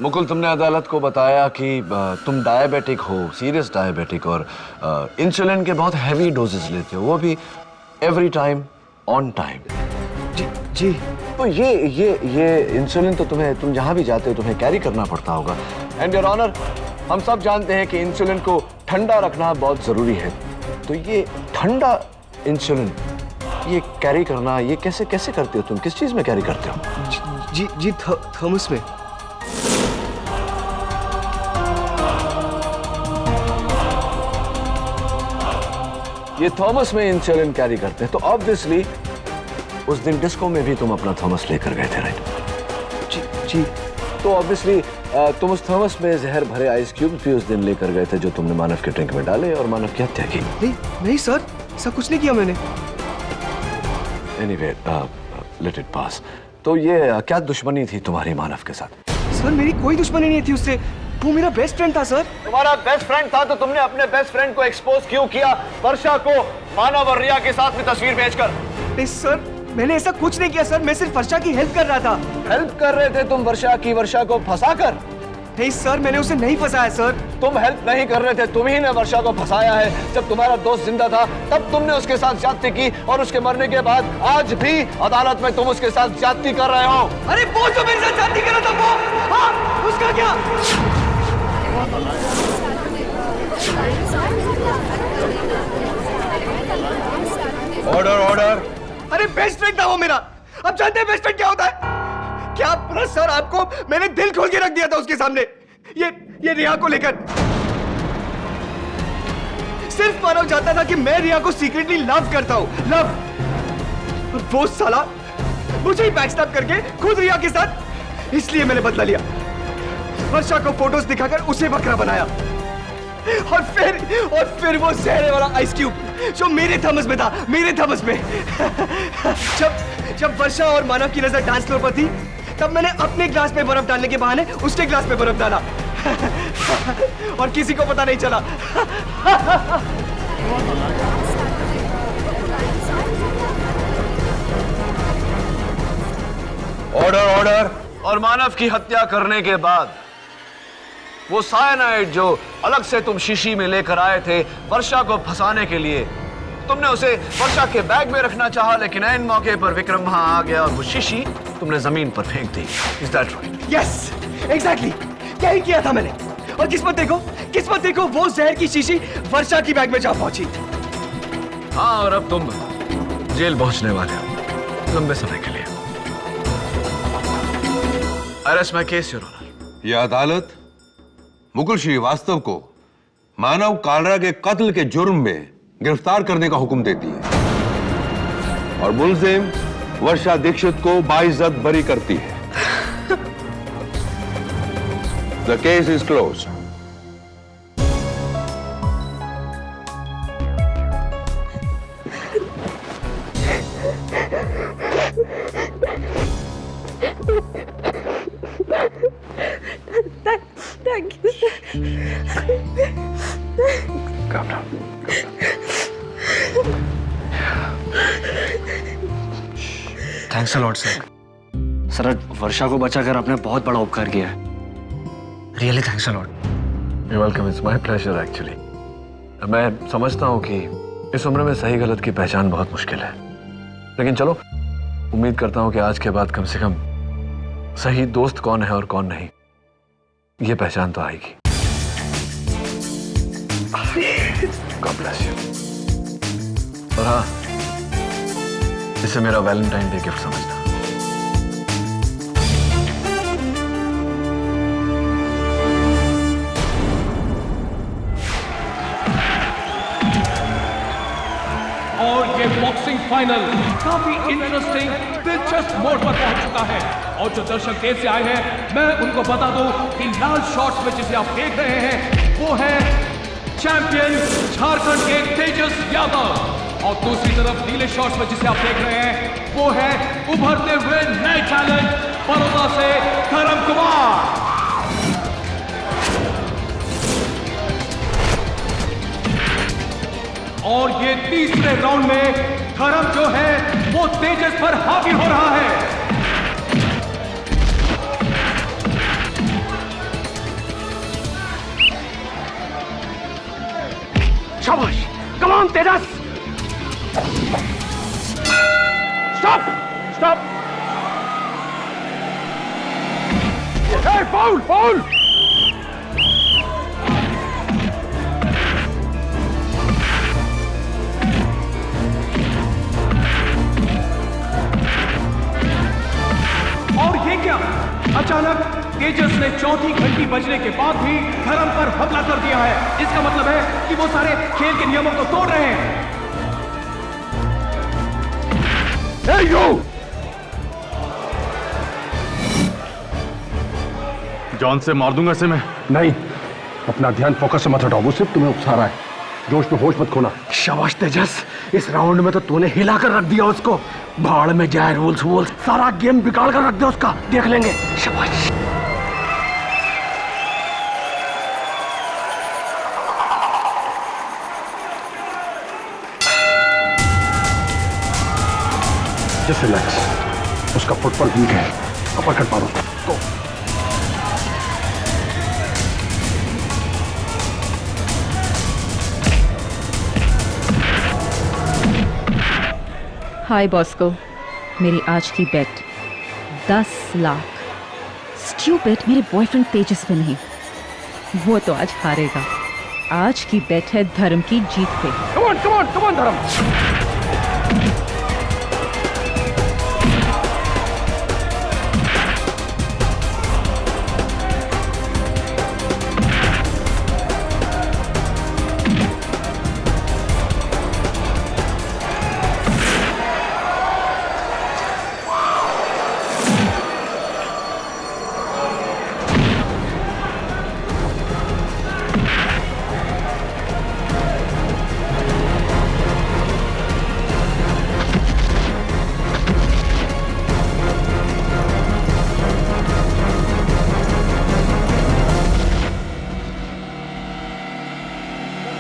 मुकुल, तुमने अदालत को बताया कि तुम डायबिटिक हो, सीरियस डायबिटिक, और इंसुलिन के बहुत हैवी डोजेस लेते हो, वो भी एवरी टाइम ऑन टाइम। जी। तो ये इंसुलिन तो तुम जहां भी जाते हो तुम्हें कैरी करना पड़ता होगा। एंड योर ऑनर, हम सब जानते हैं कि इंसुलिन को ठंडा रखना बहुत जरूरी है। तो ये ठंडा इंसुलिन ये कैरी करना, ये कैसे करते हो तुम? किस चीज में कैरी करते हो? जी थर्मस में। ये थॉमस में इंसुलिन कैरी करते हैं, तो ऑब्वियसली उस दिन डिस्को में भी तुम अपना थॉमस लेकर गए थे, राइट? जी। तो ऑब्वियसली तुम उस थॉमस में जहर भरे आइस क्यूब्स भी उस दिन लेकर गए थे, जो तुमने मानव के ड्रिंक में डाले और मानव की हत्या की। नहीं सर, ऐसा कुछ नहीं किया मैंने। Anyway, let it pass. तो ये क्या दुश्मनी थी तुम्हारी मानव के साथ? सर, मेरी कोई दुश्मनी नहीं थी उससे। वो मेरा बेस्ट फ्रेंड था सर। तुम्हारा बेस्ट फ्रेंड था तो तुमने अपने बेस्ट फ्रेंड को एक्सपोज क्यों किया वर्षा को मानव और रिया के साथ में तस्वीर भेजकर? नहीं सर, मैंने ऐसा कुछ नहीं किया सर। मैं सिर्फ वर्षा की हेल्प कर रहा था। हेल्प कर रहे थे तुम वर्षा की, वर्षा को फंसाकर? नहीं सर, मैंने उसे नहीं फंसाया सर। तुम हेल्प नहीं कर रहे थे, तुम ही ने वर्षा को फंसाया है। जब तुम्हारा दोस्त जिंदा था तब तुमने उसके साथ ज्यादती की, और उसके मरने के बाद आज भी अदालत में तुम उसके साथ ज्यादती कर रहे हो। अरे वो जो मेरे साथ ज्यादती कर रहा था वो, हाँ, उसका क्या? Order order. अरे बेस्ट फ्रेंड था वो मेरा। अब जानते हैं बेस्ट फ्रेंड क्या होता है? क्या पता सर, आपको मैंने दिल खोल के रख दिया था उसके सामने, ये रिया को लेकर। सिर्फ मानव जानता था कि मैं रिया को सीक्रेटली लव करता हूं, लव। और वो साला मुझे ही बैकस्टैब करके खुद रिया के साथ, इसलिए मैंने बदला लिया। वर्षा को फोटोज दिखाकर उसे बकरा बनाया, और फिर वो जहरे वाला आइस क्यूब जो मेरे थमस में था, मेरे थमस में। जब वर्षा और मानव की नजर डांस फ्लोर पर थी, तब मैंने अपने ग्लास में बर्फ डालने के बहाने उसके ग्लास में बर्फ डाला, और किसी को पता नहीं चला। Order order. और मानव की हत्या करने के बाद वो साइनाइड जो अलग से तुम शीशी में लेकर आए थे वर्षा को फंसाने के लिए, तुमने उसे वर्षा के बैग में रखना चाहा, लेकिन ऐन मौके पर विक्रम वहां आ गया और वो शीशी तुमने जमीन पर फेंक दी। Is that right? Yes, exactly, यही किया था मैंने। और किस्मत देखो वो जहर की शीशी वर्षा की बैग में जा पहुंची। हाँ, और अब तुम जेल पहुंचने वाले हो लंबे समय के लिए। I rest my case your honour. यह अदालत मुकुल श्रीवास्तव को मानव कालरा के कत्ल के जुर्म में गिरफ्तार करने का हुक्म देती है, और मुलजिम वर्षा दीक्षित को बाइज्जत बरी करती है। The case is close. Thank you sir. Thanks a lot sir. Sir, Varsha को बचाकर आपने बहुत बड़ा उपकार किया है। Really thanks a lot. You welcome, it's my pleasure actually. मैं समझता हूं कि इस उम्र में सही गलत की पहचान बहुत मुश्किल है, लेकिन चलो, उम्मीद करता हूं कि आज के बाद कम से कम सही दोस्त कौन है और कौन नहीं, ये पहचान तो आएगी। God bless you. और हाँ, इसे मेरा वैलेंटाइन डे गिफ्ट समझना। और ये बॉक्सिंग फाइनल काफी इंटरेस्टिंग, दिलचस्प मोड़ पर पहुंच चुका है। और जो दर्शक देर से आए हैं, मैं उनको बता दूं कि लाल शॉर्ट्स में जिसे आप देख रहे हैं वो है चैंपियन झारखंड के तेजस यादव, और दूसरी तरफ नीले शॉर्ट्स में जिसे आप देख रहे हैं वो है उभरते हुए नए टैलेंट बड़ौदा से धर्म कुमार। और ये तीसरे राउंड में धर्म जो है वो तेजस पर हावी हो रहा है। शाबाश, come on Tejas. Stop stop. Hey, foul foul. और ये क्या, अचानक तेजस ने चौथी घंटी बजने के बाद भी धर्म पर हमला कर दिया है। इसका मतलब है कि वो सारे खेल के नियमों को तोड़ रहे हैं। Hey, you! जान से मार दूंगा इसे मैं। नहीं, अपना ध्यान फोकस से मत हटाओ, वो सिर्फ तुम्हें उकसा रहा है। जोश में होश मत खोना। शाबाश तेजस, इस राउंड में तो तूने हिला कर रख दिया उसको। भाड़ में जाए रूल्स वूल्स, सारा गेम बिगाड़ कर रख दिया उसका। देख लेंगे। शाबाश। Just relax. उसका फुटबॉल वीक है, अपर कट मारो। गो। हाय बॉस्को, मेरी आज की बेट 10 लाख। स्टूपिड, मेरे बॉयफ्रेंड तेजस पे नहीं, वो तो आज हारेगा। आज की बेट है धर्म की जीत पे। कम ऑन धर्म।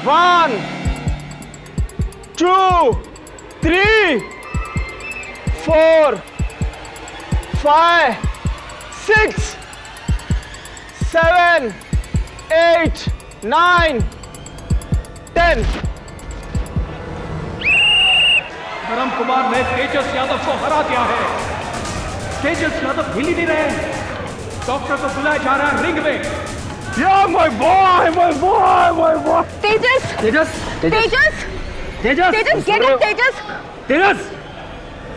One, 2, 3, 4, 5, 6, 7, 8, 9, 10. धर्म कुमार ने तेजस यादव को हरा दिया है। तेजस यादव हिल ही नहीं रहे। डॉक्टर को बुलाया जा रहा है रिंग में। Yeah, my boy. Tejas Tejas Tejas Tejas Tejas get up Tejas Tejas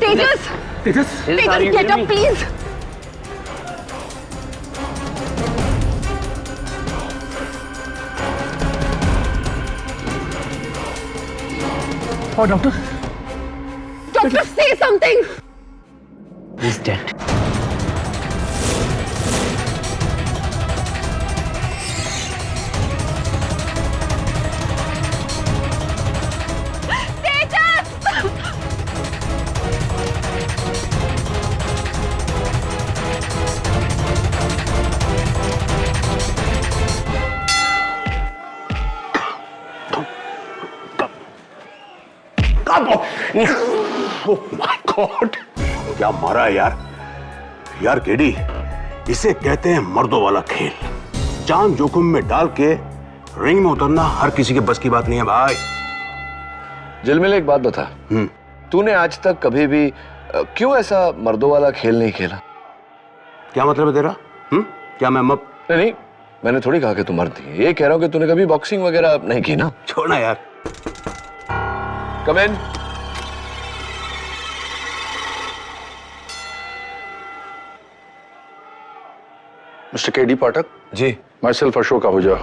Tejas Tejas Tejas get up please. और डॉक्टर डॉक्टर से something. He's dead. Oh my god, क्या मारा है यार। यार केडी, इसे कहते हैं मर्दों वाला खेल। जान जोखिम में डाल के रिंग में उतरना हर किसी के बस की बात नहीं है भाई। झिलमिल, एक बात बता, तूने आज तक कभी भी क्यों ऐसा मर्दों वाला खेल नहीं खेला? क्या मतलब है तेरा? क्या मैं नहीं, मैंने थोड़ी कहा कि तू मर्द है। ये कह रहा हूं कि तूने कभी बॉक्सिंग वगैरह नहीं की ना। छोड़ना यार। Come in. Mister KD Pathak ji. Myself Ashok Ahuja,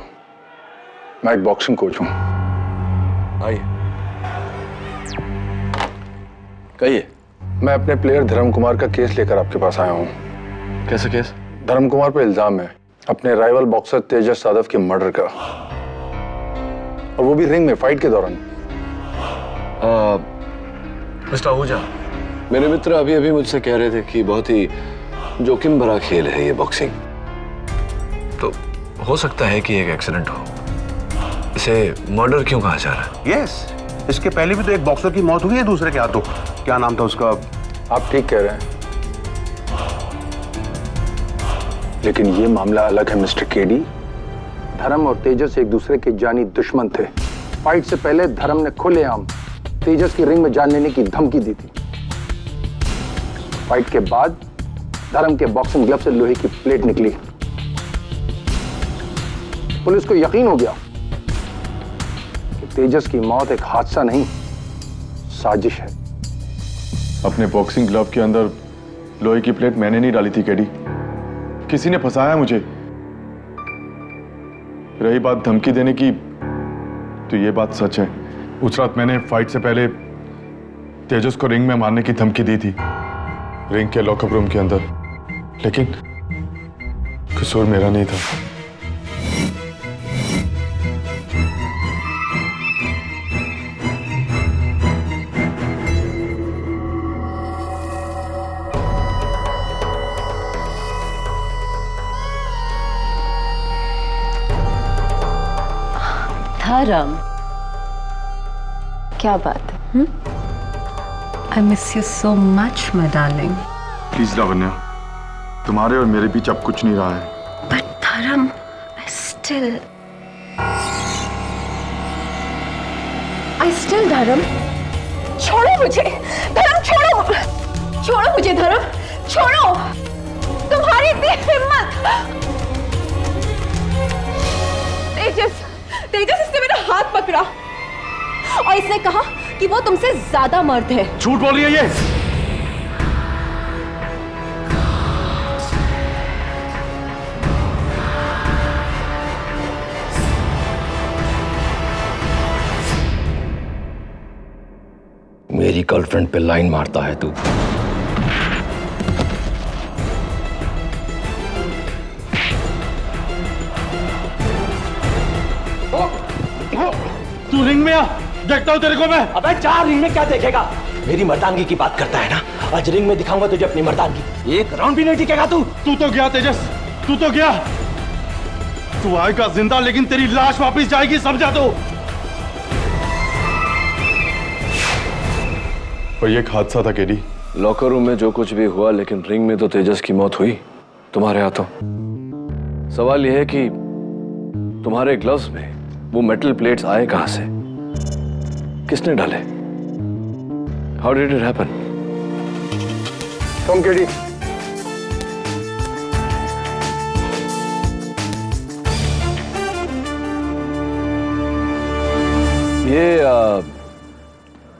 मैं एक बॉक्सिंग कोच हूं। आइए, कहिए। मैं अपने प्लेयर धर्म कुमार का केस लेकर आपके पास आया हूं। कैसे केस? धर्म कुमार पे इल्जाम है अपने राइवल बॉक्सर तेजस यादव के मर्डर का, और वो भी रिंग में फाइट के दौरान। मिस्टर आहूजा, मेरे मित्र अभी अभी मुझसे कह रहे थे कि बहुत ही जोखिम भरा खेल है ये बॉक्सिंग। तो हो सकता है कि एक एक्सीडेंट हो। इसे मर्डर क्यों कहा जा रहा है? यस, इसके पहले भी तो एक बॉक्सर की मौत हुई है दूसरे के हाथों। क्या नाम था उसका? आप ठीक कह रहे हैं, लेकिन ये मामला अलग है मिस्टर केडी। धर्म और तेजस एक दूसरे के जानी दुश्मन थे। फाइट से पहले धर्म ने खुलेआम तेजस की रिंग में जान लेने की धमकी दी थी। फाइट के बाद धर्म के बॉक्सिंग ग्लव से लोहे की प्लेट निकली। पुलिस को यकीन हो गया कि तेजस की मौत एक हादसा नहीं, साजिश है। अपने बॉक्सिंग ग्लव के अंदर लोहे की प्लेट मैंने नहीं डाली थी केडी, किसी ने फंसाया मुझे। रही बात धमकी देने की, तो ये बात सच है। उस रात मैंने फाइट से पहले तेजस को रिंग में मारने की धमकी दी थी, रिंग के लॉकअप रूम के अंदर, लेकिन कसूर मेरा नहीं था। धर्म, क्या बात है? I miss you so much my darling. Please Lavanya, तुम्हारे और मेरे बीच अब कुछ नहीं रहा है। बट धर्म, I still धर्म, छोड़ो मुझे। धर्म छोड़ो छोड़ो मुझे धर्म, छोड़ो। तुम्हारी इतनी हिम्मत। तेजस, तेजस इसने मेरा हाथ पकड़ा और इसने कहा कि वो तुमसे ज्यादा मर्द है। झूठ बोल रही है ये। मेरी गर्लफ्रेंड पे लाइन मारता है तू। तू रिंग में आ, देखता हूं तेरे को मैं। अबे चार रिंग में क्या देखेगा? मेरी मर्दानगी की बात करता है ना, आज रिंग में दिखाऊंगा तुझे अपनी मर्दानगी। एक राउंड भी नहीं टिकेगा तू। तू तो गया तेजस, तू तो गया। तू आएगा जिंदा लेकिन तेरी लाश वापस जाएगी, समझा तू। और ये एक हादसा था केडी। लॉकर रूम में जो कुछ भी हुआ, लेकिन रिंग में तो तेजस की मौत हुई तुम्हारे हाथों। सवाल यह है कि तुम्हारे ग्लव्स में वो मेटल प्लेट्स आए कहां से? किसने डाले? How did it happen? Come KD. ये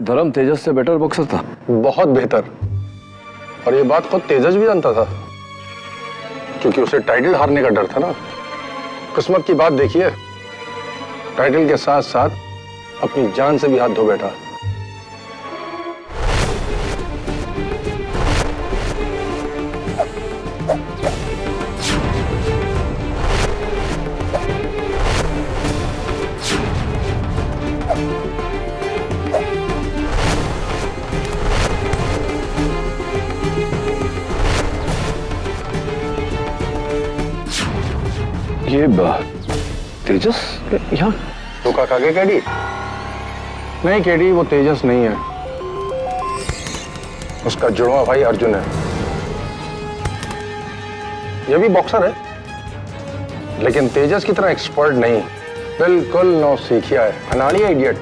धर्म तेजस से बेटर बॉक्सर था। बहुत बेहतर। और ये बात खुद तेजस भी जानता था, क्योंकि उसे टाइटल हारने का डर था ना। किस्मत की बात देखिए, टाइटल के साथ साथ अपनी जान से भी हाथ धो बैठा। ये तेजस यहाँ धोखा खा गए केडी? नहीं केडी, वो तेजस नहीं है, उसका जुड़वा भाई अर्जुन है। ये भी बॉक्सर है, लेकिन तेजस की तरह एक्सपर्ट नहीं। बिल्कुल नौ सीखिया है, अनाड़ी है, इडियट।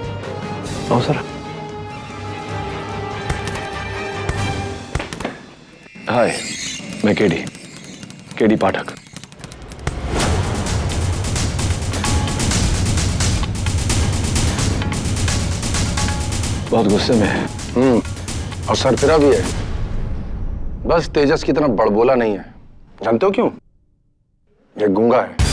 No sir. हाय, मैं केडी पाठक। बहुत गुस्से में है। और सरफिरा भी है। बस तेजस की तरह बड़बोला नहीं है। जानते हो क्यों? ये गूंगा है।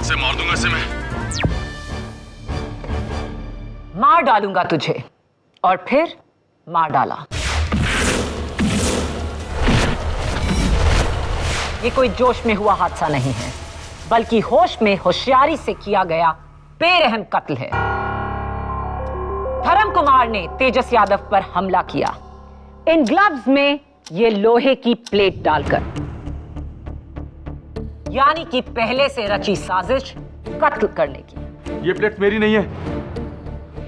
से मार दूंगा इसे मैं। मार डालूंगा तुझे, और फिर मार डाला। ये कोई जोश में हुआ हादसा नहीं है, बल्कि होश में होशियारी से किया गया बेरहम कत्ल है। धर्म कुमार ने तेजस यादव पर हमला किया, इन ग्लव्स में ये लोहे की प्लेट डालकर, यानी कि पहले से रची साजिश कत्ल करने की। ये प्लेट मेरी नहीं है,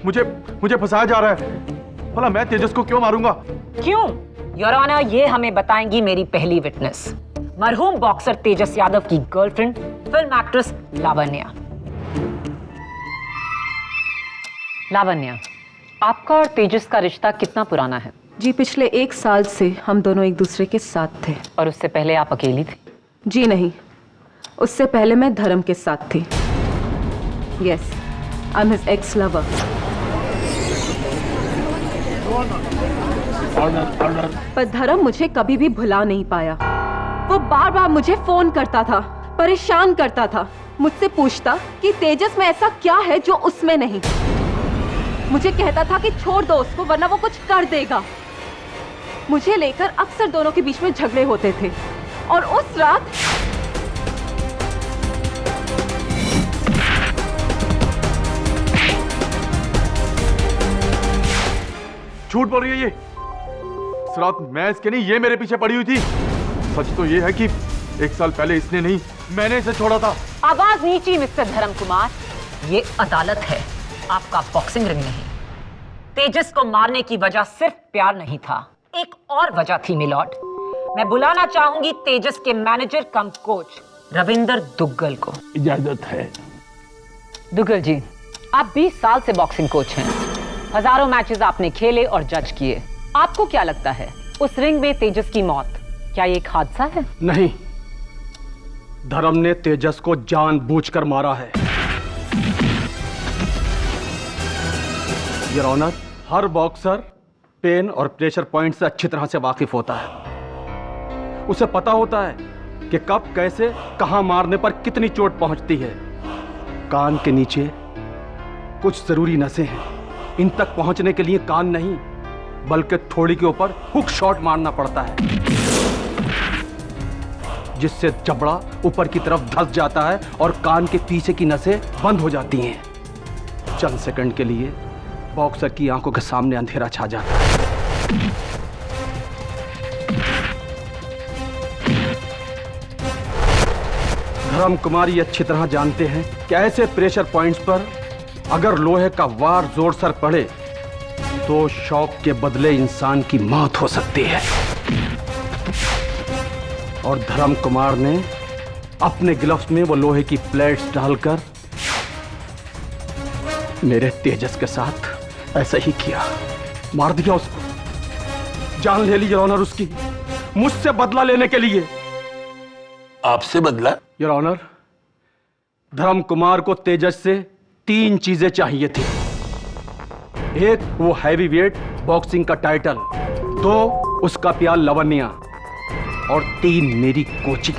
मुझे फंसाया जा रहा है। भला मैं तेजस को क्यों मारूंगा? क्यों? योर ऑनर, ये हमें बताएंगी मेरी पहली विटनेस, मरहूम बॉक्सर तेजस यादव की girlfriend, film actress Lavanya. Lavanya, आपका और तेजस का रिश्ता कितना पुराना है? जी, पिछले 1 साल से हम दोनों एक दूसरे के साथ थे। और उससे पहले आप अकेली थी? जी नहीं, उससे पहले मैं धर्म के साथ थी। Yes, I am his ex lover. पर धर्म मुझे कभी भी भुला नहीं पाया। वो बार बार मुझे फोन करता था, परेशान करता था, मुझसे पूछता कि तेजस में ऐसा क्या है जो उसमें नहीं। मुझे कहता था कि छोड़ दो उसको वरना वो कुछ कर देगा। मुझे लेकर अक्सर दोनों के बीच में झगड़े होते थे। और उस रात झूठ बोल रही है ये। उस रात मैं इसके नहीं, ये मेरे पीछे पड़ी हुई थी। सच तो ये है कि 1 साल पहले इसने नहीं, मैंने इसे छोड़ा था। आवाज नीची मिस्टर धर्म कुमार, ये अदालत है, आपका बॉक्सिंग रिंग नहीं। तेजस को मारने की वजह सिर्फ प्यार नहीं था, एक और वजह थी मिलॉर्ड। मैं बुलाना चाहूंगी तेजस के मैनेजर कम कोच रविंदर दुग्गल को। इजाजत है। दुग्गल जी, आप 20 साल से बॉक्सिंग कोच हैं, हजारों मैचेस आपने खेले और जज किए। आपको क्या लगता है उस रिंग में तेजस की मौत क्या ये एक हादसा है? नहीं, धर्म ने तेजस को जानबूझकर मारा है। योर ऑनर, हर बॉक्सर पेन और प्रेशर पॉइंट से अच्छी तरह से वाकिफ होता है। उसे पता होता है कि कब, कैसे, कहां मारने पर कितनी चोट पहुंचती है। कान के नीचे कुछ जरूरी नसें हैं, इन तक पहुंचने के लिए कान नहीं बल्कि थोड़ी के ऊपर हुक शॉट मारना पड़ता है, जिससे जबड़ा ऊपर की तरफ धंस जाता है और कान के पीछे की नसें बंद हो जाती हैं। चंद सेकंड के लिए बॉक्सर की आंखों के सामने अंधेरा छा जाता है। धर्म कुमार ये अच्छी तरह जानते हैं कि ऐसे प्रेशर पॉइंट्स पर अगर लोहे का वार जोर सर पड़े तो शॉक के बदले इंसान की मौत हो सकती है। और धर्म कुमार ने अपने ग्लव्स में वो लोहे की प्लेट्स डालकर मेरे तेजस के साथ ऐसा ही किया, मार दिया उसको, जान ले ली योर ऑनर उसकी, मुझसे बदला लेने के लिए। आपसे बदला? योर ऑनर, धर्म कुमार को तेजस से 3 चीजें चाहिए थी। एक, वो हैवी वेट बॉक्सिंग का टाइटल, 2, उसका प्यार लवन्या, और 3, मेरी कोचिंग।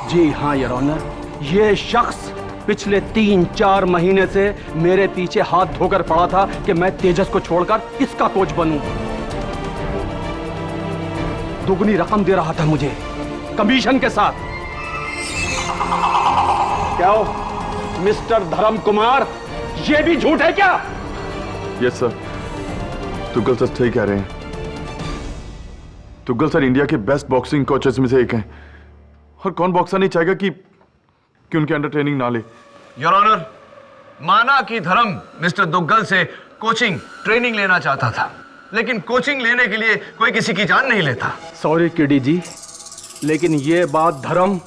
जी हाँ योर ऑनर, ये शख्स पिछले 3-4 महीने से मेरे पीछे हाथ धोकर पड़ा था कि मैं तेजस को छोड़कर इसका कोच बनूं। दुगनी रकम दे रहा था मुझे कमीशन के साथ। क्या हो मिस्टर धर्म कुमार, ये भी झूठ है क्या? यस सर, तुगल सर ठीक कह रहे हैं। तुगल सर इंडिया के बेस्ट बॉक्सिंग कोचेस में से एक हैं, और कौन बॉक्सर नहीं चाहेगा कि उनके अंडर ट्रेनिंग ना ले। योर ऑनर, माना कि धर्म मिस्टर दुग्गल से कोचिंग ट्रेनिंग लेना चाहता था, लेकिन कोचिंग लेने के लिए कोई किसी की जान नहीं लेता। सॉरी किडी जी, लेकिन ये बात धर्म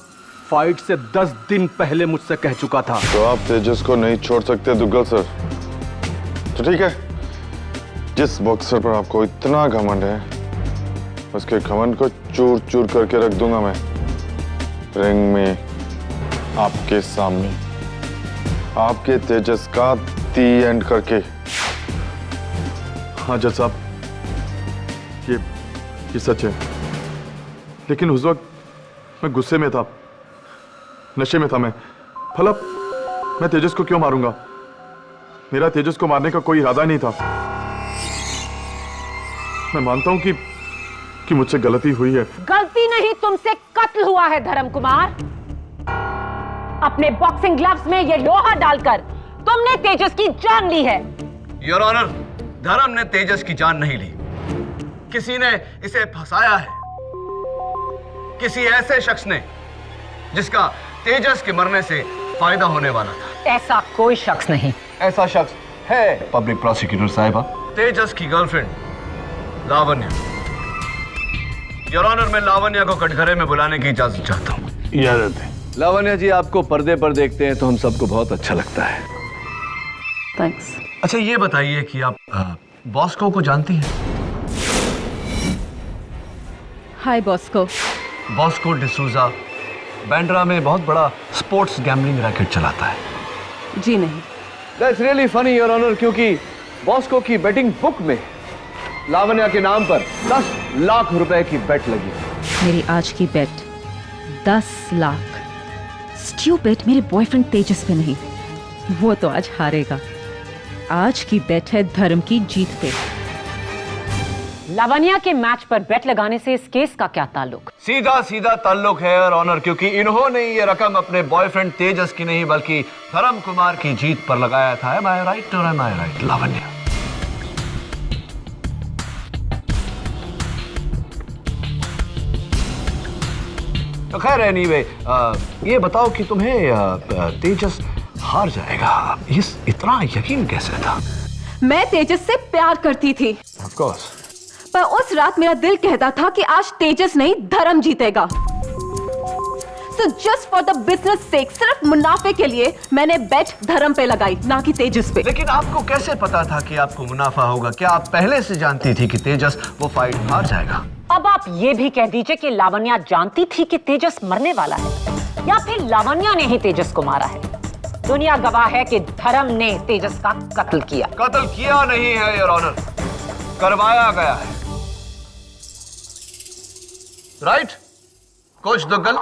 फाइट से 10 दिन पहले मुझसे कह चुका था। तो आप तेजस को नहीं छोड़ सकते दुग्गल सर? तो ठीक है, जिस बॉक्सर पर आपको इतना घमंड है उसके घमंड को चूर चूर करके रख दूंगा मैं रिंग में आपके सामने, आपके तेजस का दी एंड करके। हाँ जज साहब, ये सच है, लेकिन उस वक्त मैं गुस्से में था, नशे में था मैं। भला मैं तेजस को क्यों मारूंगा? मेरा तेजस को मारने का कोई इरादा नहीं था। मैं मानता हूं कि मुझसे गलती हुई है। गलती नहीं, तुमसे कत्ल हुआ है धर्म कुमार। अपने बॉक्सिंग ग्लव्स में ये लोहा डालकर तुमने तेजस की जान ली है। योर ऑनर, धर्म ने तेजस की जान नहीं ली, किसी ने इसे फंसाया है, किसी ऐसे शख्स ने जिसका तेजस के मरने से फायदा होने वाला था। ऐसा कोई शख्स नहीं। ऐसा शख्स है पब्लिक प्रोसिक्यूटर साहिबा, तेजस की गर्लफ्रेंड लावण्या। योर ऑनर, मैं लावण्या को कटघरे में बुलाने की इजाजत चाहता हूँ। इजाजत है। लावण्या जी, आपको पर्दे पर देखते हैं तो हम सबको बहुत अच्छा लगता है। थैंक्स। अच्छा ये बताइए कि आप बॉस्को को जानती हैं? हाय बॉस्को। बॉस्को डिसूजा बैंड्रा में बहुत बड़ा स्पोर्ट्स गैम्बलिंग रैकेट चलाता है। जी नहीं। That's really funny, Your Honor, क्योंकि बॉस्को की बेटिंग बुक में लावण्या के नाम पर 10 लाख रुपए की बेट लगी। मेरी आज की बेट 10 लाख। स्टूपिड, मेरे बॉयफ्रेंड तेजस पे नहीं, वो तो आज हारेगा। आज की बेट है धर्म की जीत पे। लावण्या के मैच पर बेट लगाने से इस केस का क्या ताल्लुक? सीधा सीधा ताल्लुक है योर ऑनर, क्योंकि इन्होंने ये रकम अपने बॉयफ्रेंड तेजस की नहीं बल्कि धर्म कुमार की जीत पर लगाया था। Am I right or am I right, Lavanya? तो खैर एनीवे, ये बताओ कि तुम्हें तेजस हार जाएगा इतना यकीन कैसे था? मैं तेजस से प्यार करती थी, ऑफ कोर्स, पर उस रात मेरा दिल कहता था कि आज तेजस नहीं धर्म जीतेगा। So just for the business sake, सिर्फ मुनाफे के लिए मैंने बेट धर्म पे लगाई, ना कि तेजस पे। लेकिन आपको कैसे पता था कि आपको मुनाफा होगा? क्या आप पहले से जानती थी कि तेजस वो फाइट हार जाएगा? अब आप ये भी कह दीजिए कि लावण्या जानती थी कि तेजस मरने वाला है, या फिर लावण्या ने ही तेजस को मारा है। दुनिया गवाह है कि धर्म ने तेजस का कत्ल किया। कत्ल किया नहीं है योर ऑनर, करवाया गया है। Right coach Duggal?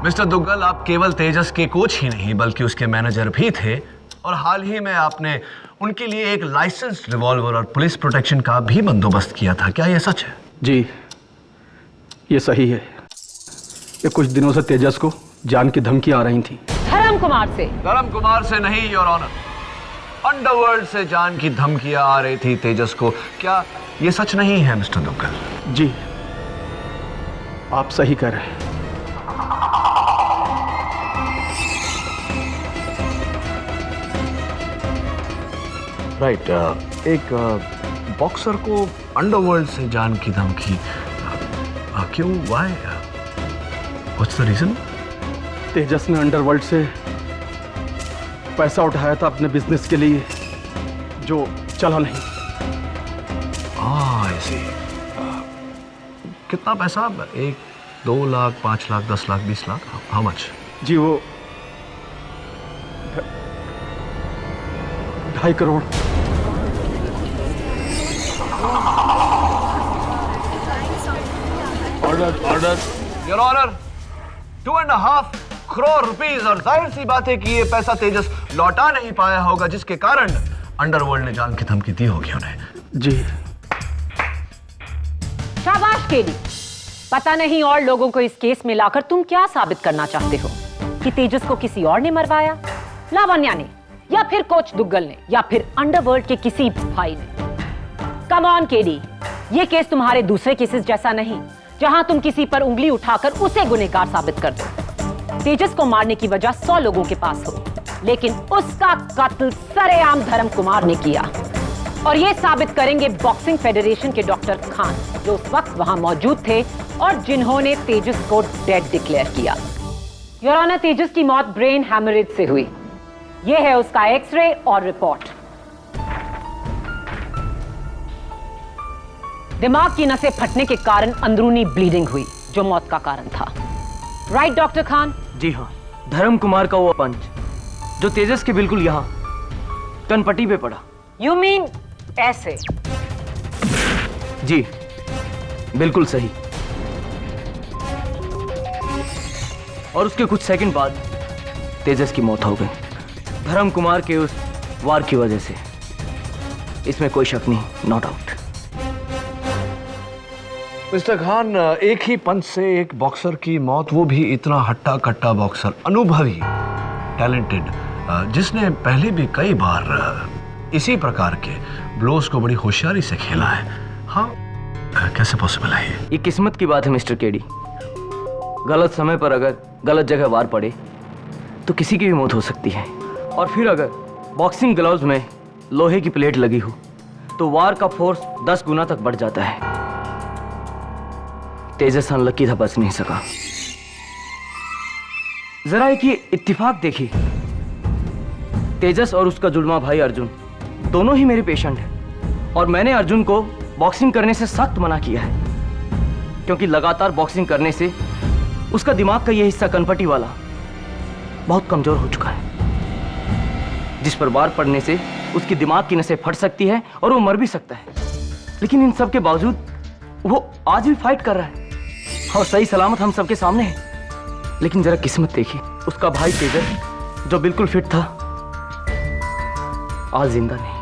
Mister Duggal, आप केवल तेजस के कोच ही नहीं बल्कि उसके मैनेजर भी थे, और हाल ही में आपने उनके लिए एक लाइसेंस्ड रिवॉल्वर और पुलिस प्रोटेक्शन का भी बंदोबस्त किया था। क्या यह सच है? जी, ये सही है। ये कुछ दिनों से तेजस को जान की धमकी आ रही थी। धर्म कुमार से? धर्म कुमार से नहीं योर ऑनर, अंडरवर्ल्ड से जान की धमकियां आ रही थी तेजस को। क्या यह सच नहीं है मिस्टर दुग्गल? जी, आप सही कह रहे हैं। राइट, एक बॉक्सर को अंडरवर्ल्ड से जान की धमकी क्यों? Why? What's the reason? Tejas ने अंडरवर्ल्ड से पैसा उठाया था अपने बिजनेस के लिए, जो चला नहीं। ऐसे कितना पैसा? 1, 2 लाख, 5 लाख, 10 लाख, 20 लाख? How much? जी, वो 2.5 crore. Order your honour, 2.5 crore rupees. और जाहिर सी बात है कि ये पैसा तेजस लौटा नहीं पाया होगा, जिसके कारण अंडरवर्ल्ड ने जान की धमकी दी होगी उन्हें। जी, शाबाश केडी। पता नहीं और लोगों को इस केस में लाकर तुम क्या साबित करना चाहते हो? कि तेजस को किसी और ने मरवाया, लावण्या ने, या फिर कोच दुग्गल ने, या फिर अंडरवर्ल्ड के किसी भाई ने? कम ऑन केडी, ये केस तुम्हारे दूसरे केसेस जैसा नहीं, जहां तुम किसी पर उंगली उठाकर उसे गुनहगार साबित कर दो। तेजस को मारने की वजह 100 लोगों के पास हो, लेकिन उसका कत्ल सरेआम धर्म कुमार ने किया। और ये साबित करेंगे बॉक्सिंग फेडरेशन के डॉक्टर खान, जो उस वक्त वहां मौजूद थे और जिन्होंने तेजस को डेड डिक्लेयर किया। योर ऑनर, तेजस की मौत ब्रेन हैमरेज से हुई। यह है उसका एक्सरे और रिपोर्ट। दिमाग की नसें फटने के कारण अंदरूनी ब्लीडिंग हुई, जो मौत का कारण था। Right doctor Khan? जी हाँ, धर्म कुमार का वो पंच जो तेजस के बिल्कुल यहाँ कनपट्टी पे पड़ा। यू मीन ऐसे? जी, बिल्कुल सही। और उसके कुछ सेकंड बाद तेजस की मौत हो गई, धर्म कुमार के उस वार की वजह से। इसमें कोई शक नहीं, नो डाउट। मिस्टर खान, एक ही पंच से एक बॉक्सर की मौत, वो भी इतना हट्टा कट्टा बॉक्सर, अनुभवी, टैलेंटेड, जिसने पहले भी कई बार इसी प्रकार के ब्लोस को बड़ी होशियारी से खेला है। हाँ, कैसे पॉसिबल है ये? ये किस्मत की बात है मिस्टर केडी। गलत समय पर अगर गलत जगह वार पड़े तो किसी की भी मौत हो सकती है। और फिर अगर बॉक्सिंग ग्लव्स में लोहे की प्लेट लगी हो तो वार का फोर्स 10 गुना तक बढ़ जाता है। तेजस अनलकी था, बच नहीं सका। जरा एक ये इत्तेफाक देखिए, तेजस और उसका जुड़वा भाई अर्जुन दोनों ही मेरे पेशेंट हैं, और मैंने अर्जुन को बॉक्सिंग करने से सख्त मना किया है, क्योंकि लगातार बॉक्सिंग करने से उसका दिमाग का ये हिस्सा कनपट्टी वाला बहुत कमजोर हो चुका है, जिस पर वार पड़ने से उसकी दिमाग की नसें फट सकती है और वो मर भी सकता है। लेकिन इन सब के बावजूद वो आज भी फाइट कर रहा है और सही सलामत हम सबके सामने है। लेकिन जरा किस्मत देखिए, उसका भाई तेजस जो बिल्कुल फिट था, आज जिंदा नहीं है।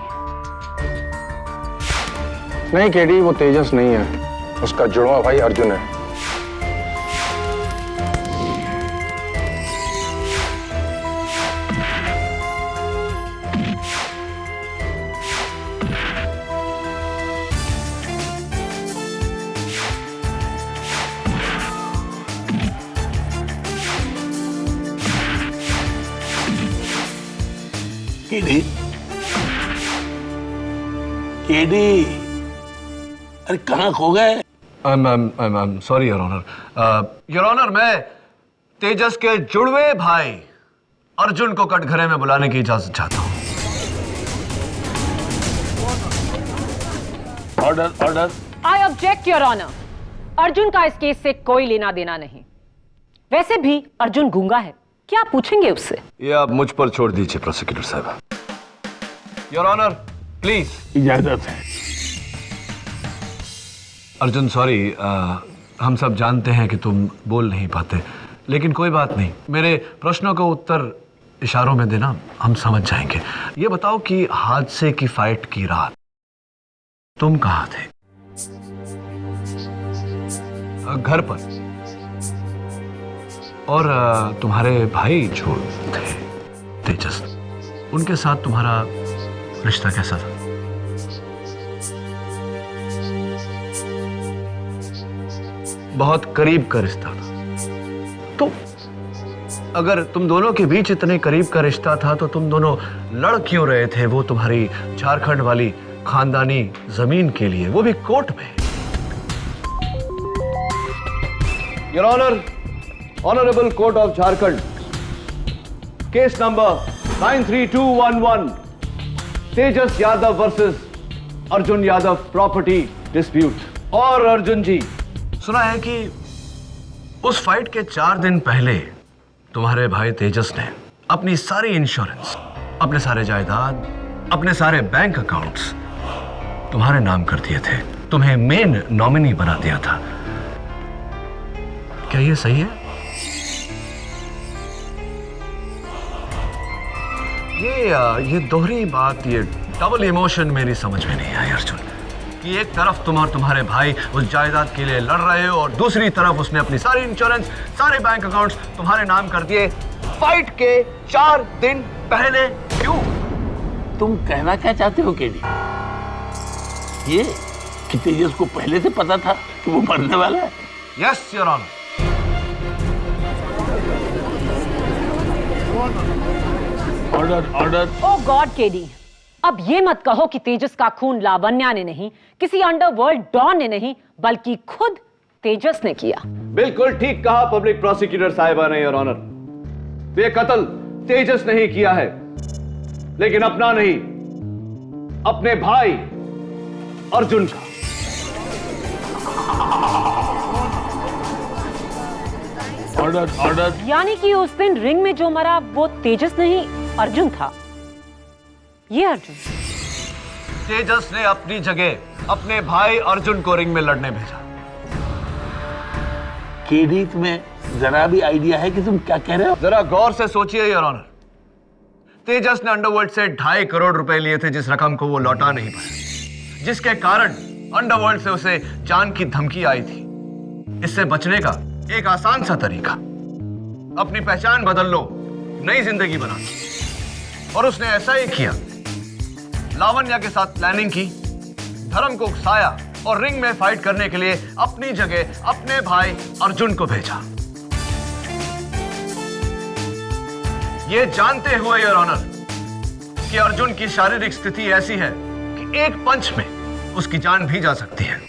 नहीं केडी, वो तेजस नहीं है, उसका जुड़वा भाई अर्जुन है। केडी, केडी, अरे कहाँ खो गए? Sorry your honour. Your honour, मैं तेजस के जुड़वे भाई अर्जुन को कटघरे में बुलाने की इजाजत चाहता हूँ। Order, order. I object your honour. Arjun का इस केस से कोई लेना देना नहीं। वैसे भी अर्जुन गूंगा है, क्या पूछेंगे उससे? ये आप मुझ पर छोड़ दीजिए प्रोसिक्यूटर साहब। Your honour, please. इजाजत है। अर्जुन सॉरी, हम सब जानते हैं कि तुम बोल नहीं पाते, लेकिन कोई बात नहीं। मेरे प्रश्नों का उत्तर इशारों में देना, हम समझ जाएंगे। ये बताओ कि हादसे की फाइट की रात तुम कहाँ थे? घर पर। और तुम्हारे भाई जो थे तेजस, उनके साथ तुम्हारा रिश्ता कैसा था? बहुत करीब का रिश्ता था। तो अगर तुम दोनों के बीच इतने करीब का रिश्ता था तो तुम दोनों लड़ क्यों रहे थे वो तुम्हारी झारखंड वाली खानदानी जमीन के लिए, वो भी कोर्ट में? Your honour, honourable court of Jharkhand, case number 93211, Tejas Yadav versus Arjun Yadav property dispute. और अर्जुन जी, सुना है कि उस फाइट के 4 दिन पहले तुम्हारे भाई तेजस ने अपनी सारी इंश्योरेंस, अपने सारे जायदाद, अपने सारे बैंक अकाउंट्स तुम्हारे नाम कर दिए थे, तुम्हें मेन नॉमिनी बना दिया था। क्या ये सही है? ये दोहरी बात, ये डबल इमोशन मेरी समझ में नहीं आई अर्जुन। कि एक तरफ तुम और तुम्हारे भाई उस जायदाद के लिए लड़ रहे हो और दूसरी तरफ उसने अपनी सारी इंश्योरेंस, सारे बैंक अकाउंट्स तुम्हारे नाम कर दिए फाइट के 4 दिन पहले। क्यों? तुम कहना क्या चाहते हो केडी? ये कि तेजस को पहले से पता था कि वो मरने वाला है? Yes your honour. Order, order. Oh God KD, अब ये मत कहो कि तेजस का खून लावण्या ने नहीं, किसी अंडरवर्ल्ड डॉन ने नहीं, बल्कि खुद तेजस ने किया। बिल्कुल ठीक कहा पब्लिक प्रोसिक्यूटर साहिबा ने योर ऑनर। ये कत्ल तेजस ने ही किया है, लेकिन अपना नहीं, अपने भाई अर्जुन का। Order, order. यानी कि उस दिन रिंग में जो मरा वो तेजस नहीं अर्जुन था। ये अर्जुन तेजस ने अपनी जगह अपने भाई अर्जुन को रिंग में लड़ने भेजा। केडी, तुम्हें जरा भी आइडिया है कि तुम क्या कह रहे हो? जरा गौर से सोचिए योर ऑनर। तेजस ने अंडरवर्ल्ड से 2.5 करोड़ रुपए लिए थे, जिस रकम को वो लौटा नहीं पाया, जिसके कारण अंडरवर्ल्ड से उसे जान की धमकी आई थी। इससे बचने का एक आसान सा तरीका, अपनी पहचान बदल लो, नई जिंदगी बना लो। और उसने ऐसा ही किया। लावण्या के साथ प्लानिंग की, धर्म को उकसाया और रिंग में फाइट करने के लिए अपनी जगह अपने भाई अर्जुन को भेजा। यह जानते हुए योर ऑनर कि अर्जुन की शारीरिक स्थिति ऐसी है कि एक पंच में उसकी जान भी जा सकती है।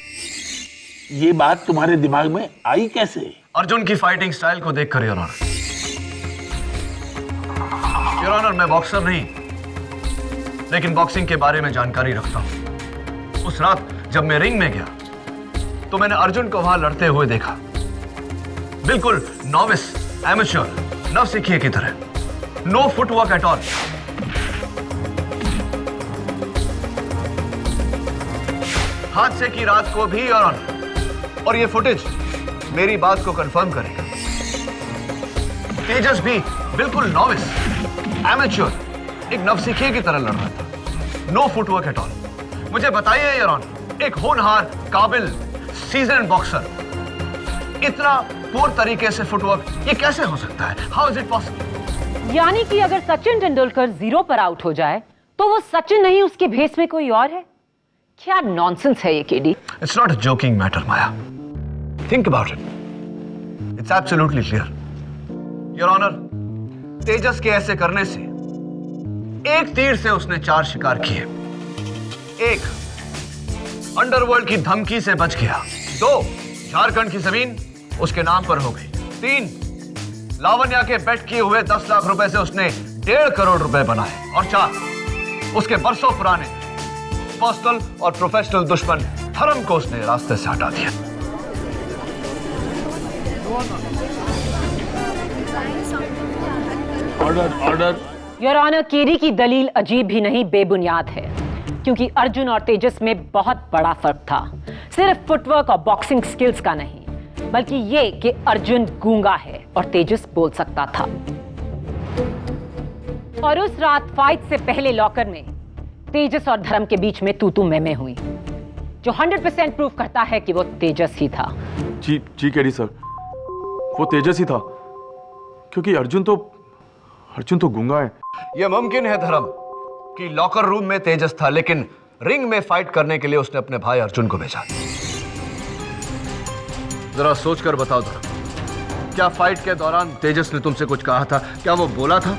ये बात तुम्हारे दिमाग में आई कैसे? अर्जुन की फाइटिंग स्टाइल को देखकर योर ऑनर। योर ऑनर, मैं बॉक्सर नहीं, लेकिन बॉक्सिंग के बारे में जानकारी रखता हूं। उस रात जब मैं रिंग में गया तो मैंने अर्जुन को वहां लड़ते हुए देखा, बिल्कुल नॉविस, एमेच्योर, नवसिखिए की तरह, नो फुटवर्क एट ऑल। हादसे की रात को भी योर ऑनर, और ये फुटेज मेरी बात को कंफर्म करेगा, तेजस भी बिल्कुल नॉविस, एमेच्योर, एक नवसिखिए की तरह लड़ रहा था, नो फुटवर्क एट ऑल। मुझे बताइए योर ऑनर, एक होनहार, काबिल, सीजन्ड बॉक्सर इतना पूर्ण तरीके से फुटवर्क ये कैसे हो सकता है? How is it possible? यानी कि अगर सचिन तेंदुलकर 0 पर आउट हो जाए तो वो सचिन नहीं, उसके भेस में कोई और है? क्या नॉनसेंस है ये KD? It's not a joking matter Maya, think about it, it's absolutely clear. Your honour, Tejas के ऐसे करने से एक तीर से उसने 4 शिकार किए। 1, अंडरवर्ल्ड की धमकी से बच गया। 2, झारखंड की जमीन उसके नाम पर हो गई। 3, लावण्या के बेट किए हुए 10 लाख रुपए से उसने 1.5 करोड़ रुपए बनाए। और 4, उसके बरसों पुराने पर्सनल और प्रोफेशनल दुश्मन धर्म को उसने रास्ते से हटा दिया। Order order. Your honour, KD की दलील अजीब ही नहीं बेबुनियाद है, क्योंकि अर्जुन और तेजस में बहुत बड़ा फर्क था। सिर्फ फुटवर्क और बॉक्सिंग स्किल्स का नहीं, बल्कि ये कि अर्जुन गूंगा है और तेजस बोल सकता था। और उस रात फाइट से पहले लॉकर में तेजस और धर्म के बीच में तू मैं हुई, जो 100% प्रूव करता है कि वो तेजस ही था। जी केडी सर, वो तेजस ही था, क्योंकि अर्जुन तो गूंगा है। यह मुमकिन है धर्म कि लॉकर रूम में तेजस था, लेकिन रिंग में फाइट करने के लिए उसने अपने भाई अर्जुन को भेजा। जरा सोचकर बताओ धर्म, क्या फाइट के दौरान तेजस ने तुमसे कुछ कहा था? क्या वो बोला था?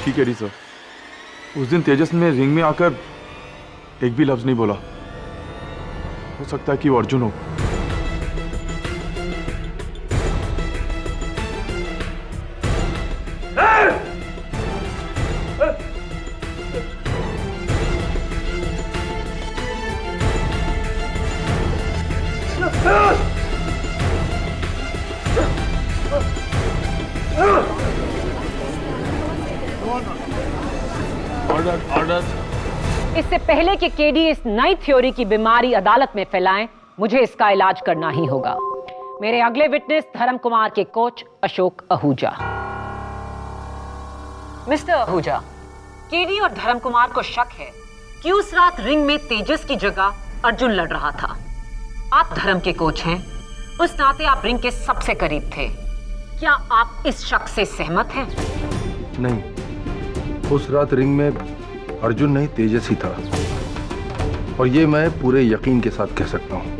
ठीक है सर, उस दिन तेजस ने रिंग में आकर एक भी लफ्ज नहीं बोला। हो सकता है कि वो अर्जुन हो। Order order. इससे पहले कि केडी इस नई थ्योरी की बीमारी अदालत में फैलाएं, मुझे इसका इलाज करना ही होगा। मेरे अगले विटनेस धर्म कुमार के coach Ashok Ahuja. Mister Ahuja, KD और धर्म कुमार को शक है कि उस रात रिंग में तेजस की जगह अर्जुन लड़ रहा था। आप धर्म के कोच हैं, उस नाते आप रिंग के सबसे करीब थे। क्या आप इस शक से सहमत हैं? नहीं, उस रात रिंग में अर्जुन नहीं तेजस ही था, और ये मैं पूरे यकीन के साथ कह सकता हूँ।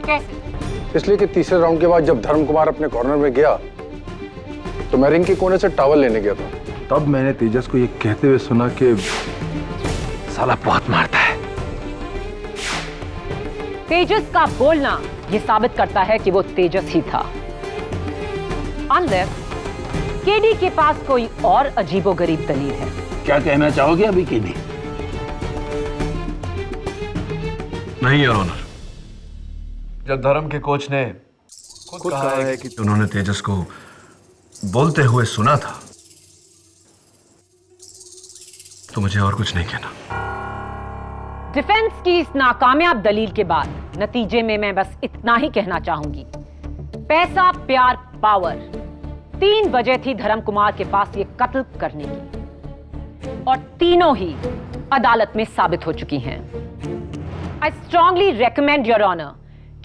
कैसे? इसलिए कि तीसरे राउंड के बाद जब धर्म कुमार अपने कॉर्नर में गया तो मैं रिंग के कोने से टॉवल लेने गया था। तब मैंने तेजस को ये कहते हुए सुना कि साला बहुत मारता है। तेजस का बोलना ये साबित करता है कि वो तेजस ही था। अनलेस केडी के पास कोई और अजीबोगरीब दलील है। क्या कहना चाहोगे अभी केडी? नहीं योर ऑनर, जब धर्म के कोच ने खुद कहा है कि उन्होंने तेजस को बोलते हुए सुना था, तो मुझे और कुछ नहीं कहना। डिफेंस की इस नाकामयाब दलील के बाद नतीजे में मैं बस इतना ही कहना चाहूंगी। पैसा, प्यार, पावर, 3 वजह थी धर्म कुमार के पास ये कत्ल करने की, और तीनों ही अदालत में साबित हो चुकी हैं। I strongly recommend your honour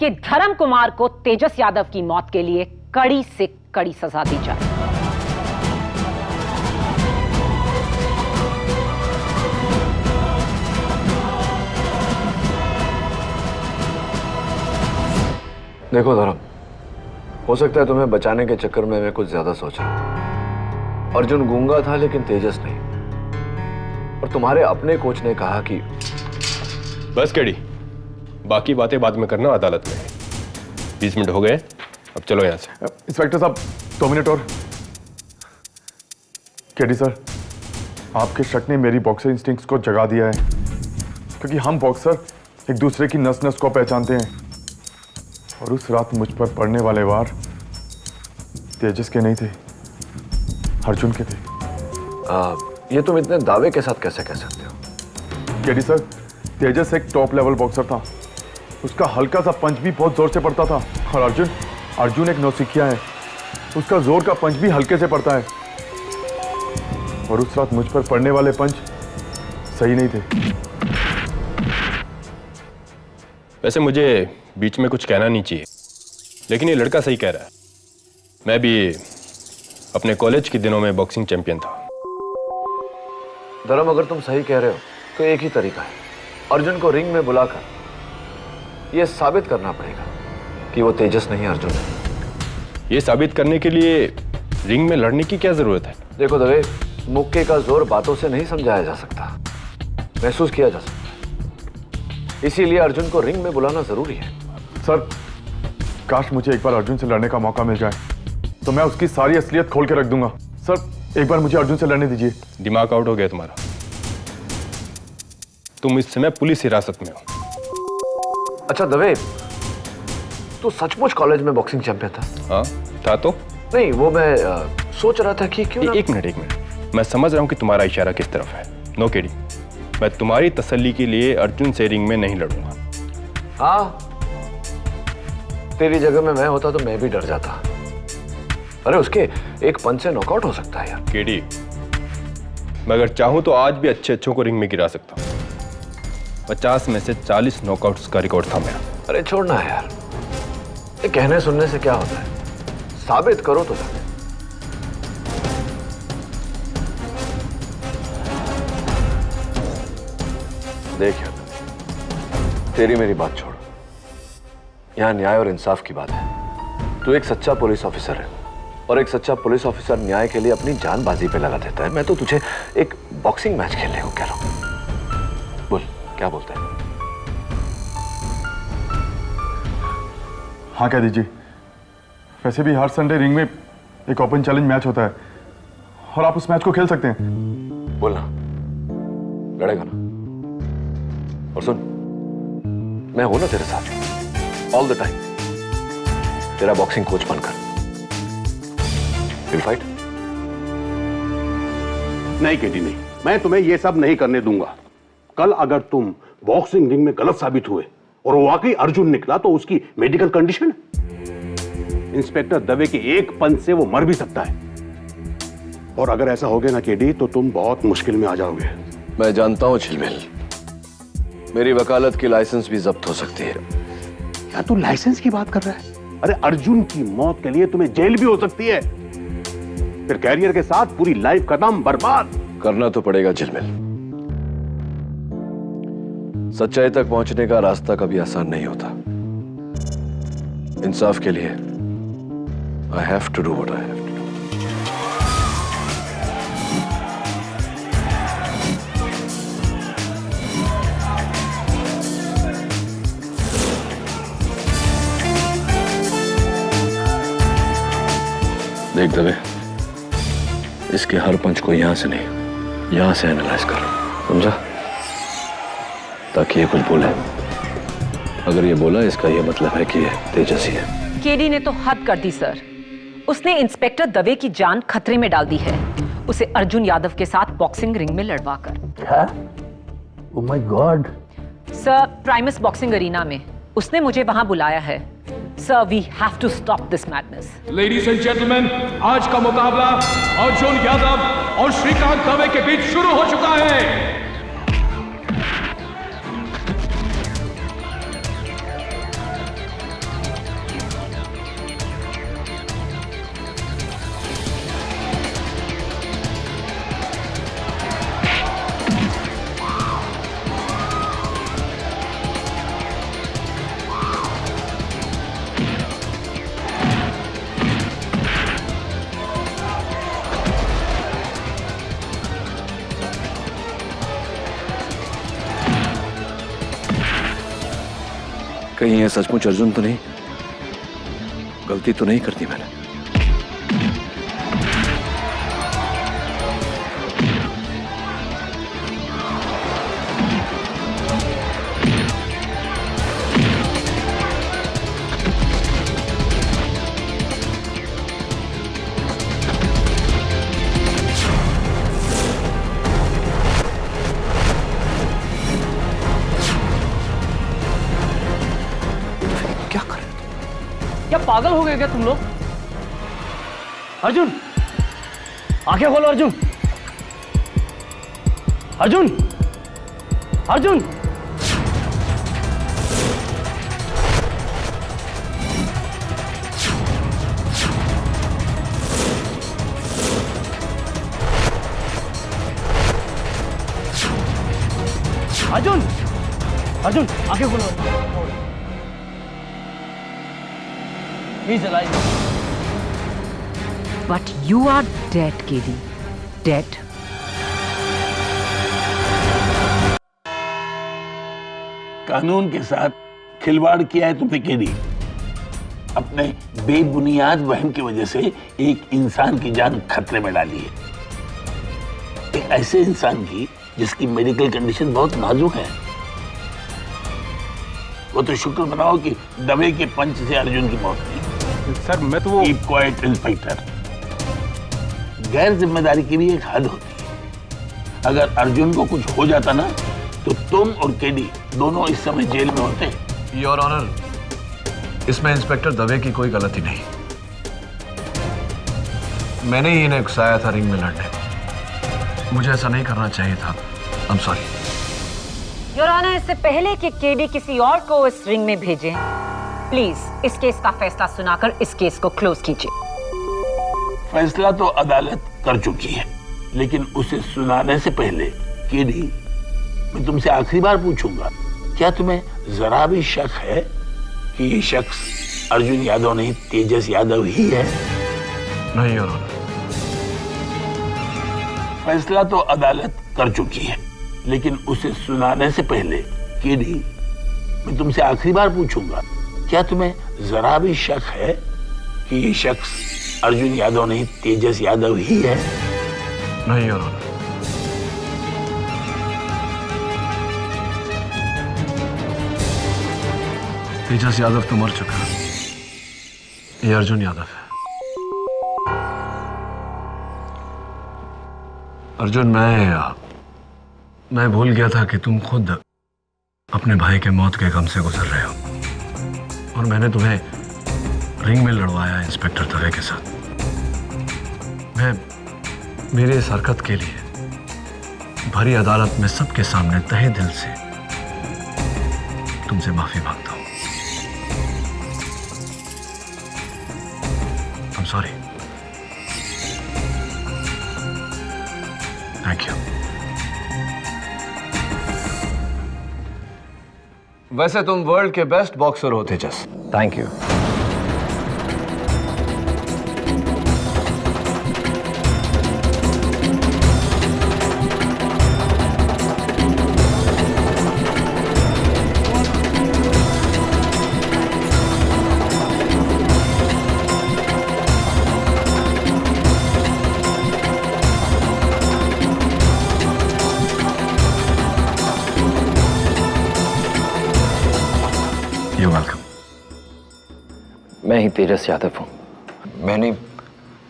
कि धर्म कुमार को तेजस यादव की मौत के लिए कड़ी से कड़ी सजा दी जाए। देखो धर्म, हो सकता है तुम्हें बचाने के चक्कर में मैं कुछ ज्यादा सोचा। अर्जुन गूंगा था लेकिन तेजस नहीं, और तुम्हारे अपने कोच ने कहा कि बस केडी, बाकी बातें बाद में करना अदालत में। 20 मिनट हो गए, अब चलो यहां से। इंस्पेक्टर साहब 2 मिनट और। केडी सर, आपके शक ने मेरी बॉक्सर इंस्टिंक्ट्स को जगा दिया है, क्योंकि हम बॉक्सर एक दूसरे की नस नस को पहचानते हैं, और उस रात मुझ पर पड़ने वाले वार तेजस के नहीं थे, अर्जुन के थे। ये तुम इतने दावे के साथ कैसे कह सकते हो? केडी सर, तेजस एक टॉप लेवल बॉक्सर था, उसका हल्का सा पंच भी बहुत जोर से पड़ता था, और अर्जुन एक नौसिखिया है, उसका जोर का पंच भी हल्के से पड़ता है, और उस रात मुझ पर पड़ने वाले पंच सही नहीं थे। वैसे मुझे बीच में कुछ कहना नहीं चाहिए, लेकिन ये लड़का सही कह रहा है। मैं भी अपने कॉलेज के दिनों में बॉक्सिंग चैंपियन था। धर्म, अगर तुम सही कह रहे हो तो एक ही तरीका है, अर्जुन को रिंग में बुलाकर ये साबित करना पड़ेगा कि वो तेजस नहीं अर्जुन है। ये साबित करने के लिए रिंग में लड़ने की क्या जरूरत है? देखो दवे, मुक्के का जोर बातों से नहीं समझाया जा सकता, महसूस किया जा सकता है। इसीलिए अर्जुन को रिंग में बुलाना जरूरी है। सर, काश मुझे एक बार अर्जुन से लड़ने का मौका मिल जाए तो मैं उसकी सारी असलियत खोल के रख दूंगा। सर, एक बार मुझे अर्जुन से लड़ने दीजिए। दिमाग आउट हो गया तुम्हारा। तुम इस समय पुलिस हिरासत में हो। अच्छा दवे, तू सचमुच कॉलेज में बॉक्सिंग चैंपियन था? हाँ था तो। नहीं, वो मैं सोच रहा था कि क्यों ना... एक मिनट। मैं समझ रहा हूँ कि तुम्हारा इशारा किस तरफ है। नो केडी, मैं तुम्हारी तसल्ली के लिए अर्जुन से रिंग में नहीं लड़ूंगा। हाँ, तेरी जगह में मैं होता तो मैं भी डर जाता। अरे उसके एक पंच से नॉकआउट हो सकता है यार। केडी, मैं अगर चाहूं तो आज भी अच्छे को रिंग में गिरा सकता हूं। 50 में से 40 नॉकआउट्स का रिकॉर्ड था मेरा। अरे छोड़ना है यार, ये कहने सुनने से क्या होता है, साबित करो तो जाके। देख यार, तेरी मेरी बात छोड़, यहां न्याय और इंसाफ की बात है। तू एक सच्चा पुलिस ऑफिसर है और एक सच्चा पुलिस ऑफिसर न्याय के लिए अपनी जान बाजी पे लगा देता है। मैं तो तुझे एक बॉक्सिंग मैच खेलने को कह रहा हूं। बोल, क्या बोलता है? हाँ कह दीजिए। वैसे भी हर संडे रिंग में एक ओपन चैलेंज मैच होता है और आप उस मैच को खेल सकते हैं। बोलना, लड़ेगा ना? और सुन, मैं हूं ना तेरे साथ ऑल द टाइम, तेरा बॉक्सिंग कोच बनकर। Will fight? नहीं केडी नहीं, मैं तुम्हें यह सब नहीं करने दूंगा। कल अगर तुम बॉक्सिंग रिंग में गलत साबित हुए और वो वाकई अर्जुन निकला तो उसकी मेडिकल कंडीशन, इंस्पेक्टर दवे के एक पंच से वो मर भी सकता है। और अगर ऐसा हो गया ना केडी तो तुम बहुत मुश्किल में आ जाओगे। मैं जानता हूं झिलमिल, मेरी वकालत की लाइसेंस भी जब्त हो सकती है। क्या तू लाइसेंस की बात कर रहा है? अरे अर्जुन की मौत के लिए तुम्हें जेल भी हो सकती है, फिर कैरियर के साथ पूरी लाइफ का नाम बर्बाद। करना तो पड़ेगा झिलमिल। सच्चाई तक पहुंचने का रास्ता कभी आसान नहीं होता। इंसाफ के लिए I have to do what I have to do. देख दवे, इसके हर पंच को यहां से नहीं, यहां से एनालाइज कर, समझा? ताकि ये कुछ बोले। अगर ये बोला, इसका ये मतलब है कि ये तेजस ही है। केडी ने तो हद कर दी सर। उसने इंस्पेक्टर दवे की जान खतरे में डाल दी है, उसे अर्जुन यादव के साथ बॉक्सिंग रिंग में लड़वाकर। क्या? Oh my God. Sir, Primus boxing arena में उसने मुझे वहां बुलाया है। Sir, we have to stop this madness. Ladies and gentleman, आज का मुकाबला अर्जुन यादव और श्रीकांत दवे के बीच शुरू हो चुका है। कहीं ये सचमुच अर्जुन तो नहीं? गलती तो नहीं करती मैंने? क्या पागल हो गए क्या तुम लोग? अर्जुन, आंखें खोलो अर्जुन। अर्जुन, अर्जुन। अर्जुन, अर्जुन, आंखें खोलो। He's alive. But you are dead, KD. Dead. कानून के साथ खिलवाड़ किया है तुमने केडी। अपने बेबुनियाद वहम की वजह से एक इंसान की जान खतरे में डाली है, एक ऐसे इंसान की जिसकी मेडिकल कंडीशन बहुत नाजुक है। वो तो शुक्र मनाओ कि दवे के पंच से अर्जुन की मौत हुई। सर मैं तो वो कीप क्वाइट इंस्पेक्टर। गैर जिम्मेदारी की भी एक हद होती है। अगर अर्जुन को कुछ हो जाता ना तो तुम और केडी दोनों इस समय जेल में होते। योर ऑनर, इसमें इंस्पेक्टर दवे की कोई गलती नहीं। मैंने ही इन्हें उकसाया था रिंग में लड़ने। मुझे ऐसा नहीं करना चाहिए था। I am sorry. Your honour, इससे पहले कि केडी किसी और को इस रिंग में भेजें, प्लीज इस केस का फैसला सुनाकर इस केस को क्लोज कीजिए। फैसला तो अदालत कर चुकी है, लेकिन उसे सुनाने से पहले केडी, मैं तुमसे आखिरी बार पूछूंगा, क्या तुम्हें जरा भी शक है कि ये शख्स अर्जुन यादव नहीं तेजस यादव ही है? नहीं योर ऑनर। फैसला तो अदालत कर चुकी है, लेकिन उसे सुनाने से पहले केडी, मैं तुमसे आखिरी बार पूछूंगा, क्या तुम्हें जरा भी शक है कि ये शख्स अर्जुन यादव नहीं तेजस यादव ही है? नहीं योर ऑनर। तेजस यादव तो मर चुका है, ये अर्जुन यादव है। अर्जुन, मैं भूल गया था कि तुम खुद अपने भाई के मौत के गम से गुजर रहे हो, और मैंने तुम्हें रिंग में लड़वाया इंस्पेक्टर दवे के साथ। मैं मेरे इस हरकत के लिए भरी अदालत में सबके सामने तहे दिल से तुमसे माफी मांगता हूं। I'm sorry. Thank you. वैसे तुम वर्ल्ड के बेस्ट बॉक्सर हो तेजस। Thank you. मैं ही तेजस यादव हूं। मैंने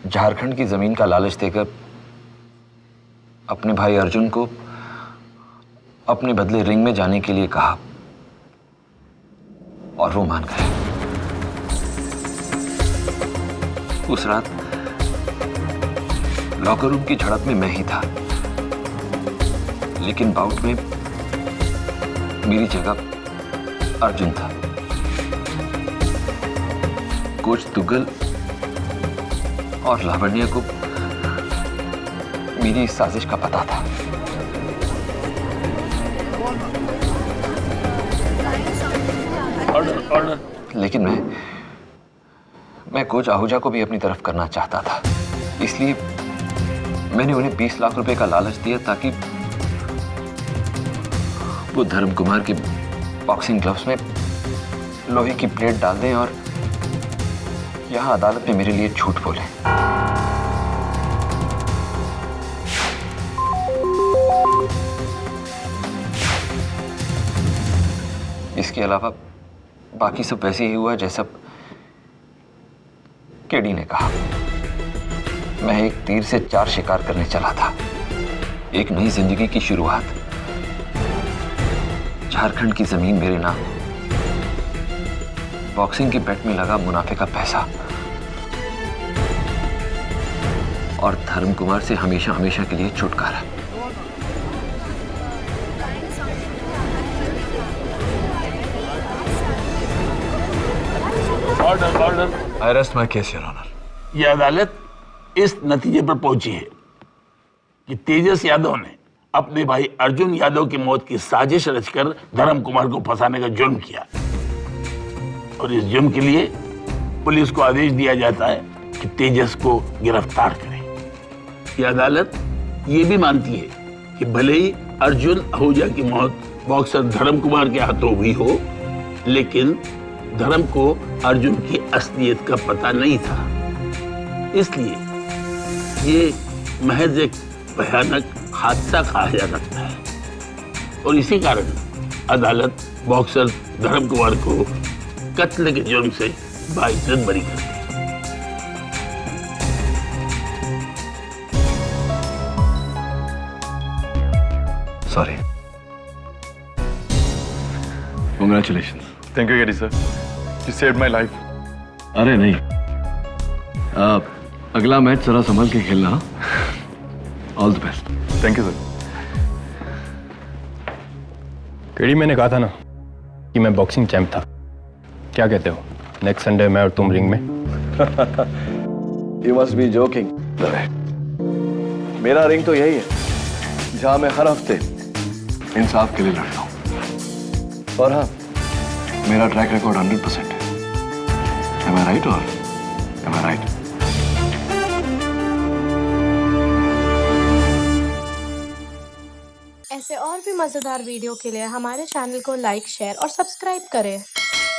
झारखंड की जमीन का लालच देकर अपने भाई अर्जुन को अपने बदले रिंग में जाने के लिए कहा और वो मान गए। उस रात लॉकर रूम की झड़प में मैं ही था, लेकिन बाउट में मेरी जगह अर्जुन था। कोच तुगल और लावण्य को मेरी इस साजिश का पता था। ऑर्डर। लेकिन मैं कोच आहूजा को भी अपनी तरफ करना चाहता था, इसलिए मैंने उन्हें 20 लाख रुपए का लालच दिया ताकि वो धर्म कुमार के बॉक्सिंग ग्लव्स में लोहे की प्लेट डाल दें और यहां अदालत में मेरे लिए झूठ बोले। इसके अलावा बाकी सब वैसे ही हुआ जैसा केडी ने कहा। मैं एक तीर से 4 शिकार करने चला था, एक नई जिंदगी की शुरुआत। झारखंड की जमीन मेरे नाम, बॉक्सिंग के बेट में लगा मुनाफे का पैसा और धर्म कुमार से हमेशा हमेशा के लिए छुटकारा। Order. I rest my case your honour. यह अदालत इस नतीजे पर पहुंची है कि तेजस यादव ने अपने भाई अर्जुन यादव की मौत की साजिश रचकर धर्म कुमार को फंसाने का जुर्म किया और इस जुर्म के लिए पुलिस को आदेश दिया जाता है कि तेजस को गिरफ्तार करें। ये अदालत ये भी मानती है कि भले ही अर्जुन आहूजा की मौत बॉक्सर धर्म कुमार के हाथों हुई हो, लेकिन धर्म को अर्जुन की असलियत का पता नहीं था, इसलिए ये महज एक भयानक हादसा कहा जा सकता है। और इसी कारण अदालत बॉक्सर धर्म कुमार को कत्ल के जुर्म से बाइज्जत बरी कर दी। Sorry. Congratulations. Thank you KD sir, you saved my life. अरे नहीं, अगला मैच जरा संभल के खेलना। All the best. Thank you sir. KD, मैंने कहा था ना कि मैं बॉक्सिंग चैंप था। क्या कहते हो, नेक्स्ट संडे मैं और तुम रिंग में? You must be joking. मेरा रिंग तो यही है जहां मैं हर हफ्ते इंसाफ के लिए लड़ता हूं। और हाँ, मेरा ट्रैक रिकॉर्ड 100% है। Am I right or am I right? ऐसे और भी मजेदार वीडियो के लिए हमारे चैनल को लाइक, शेयर और सब्सक्राइब करें।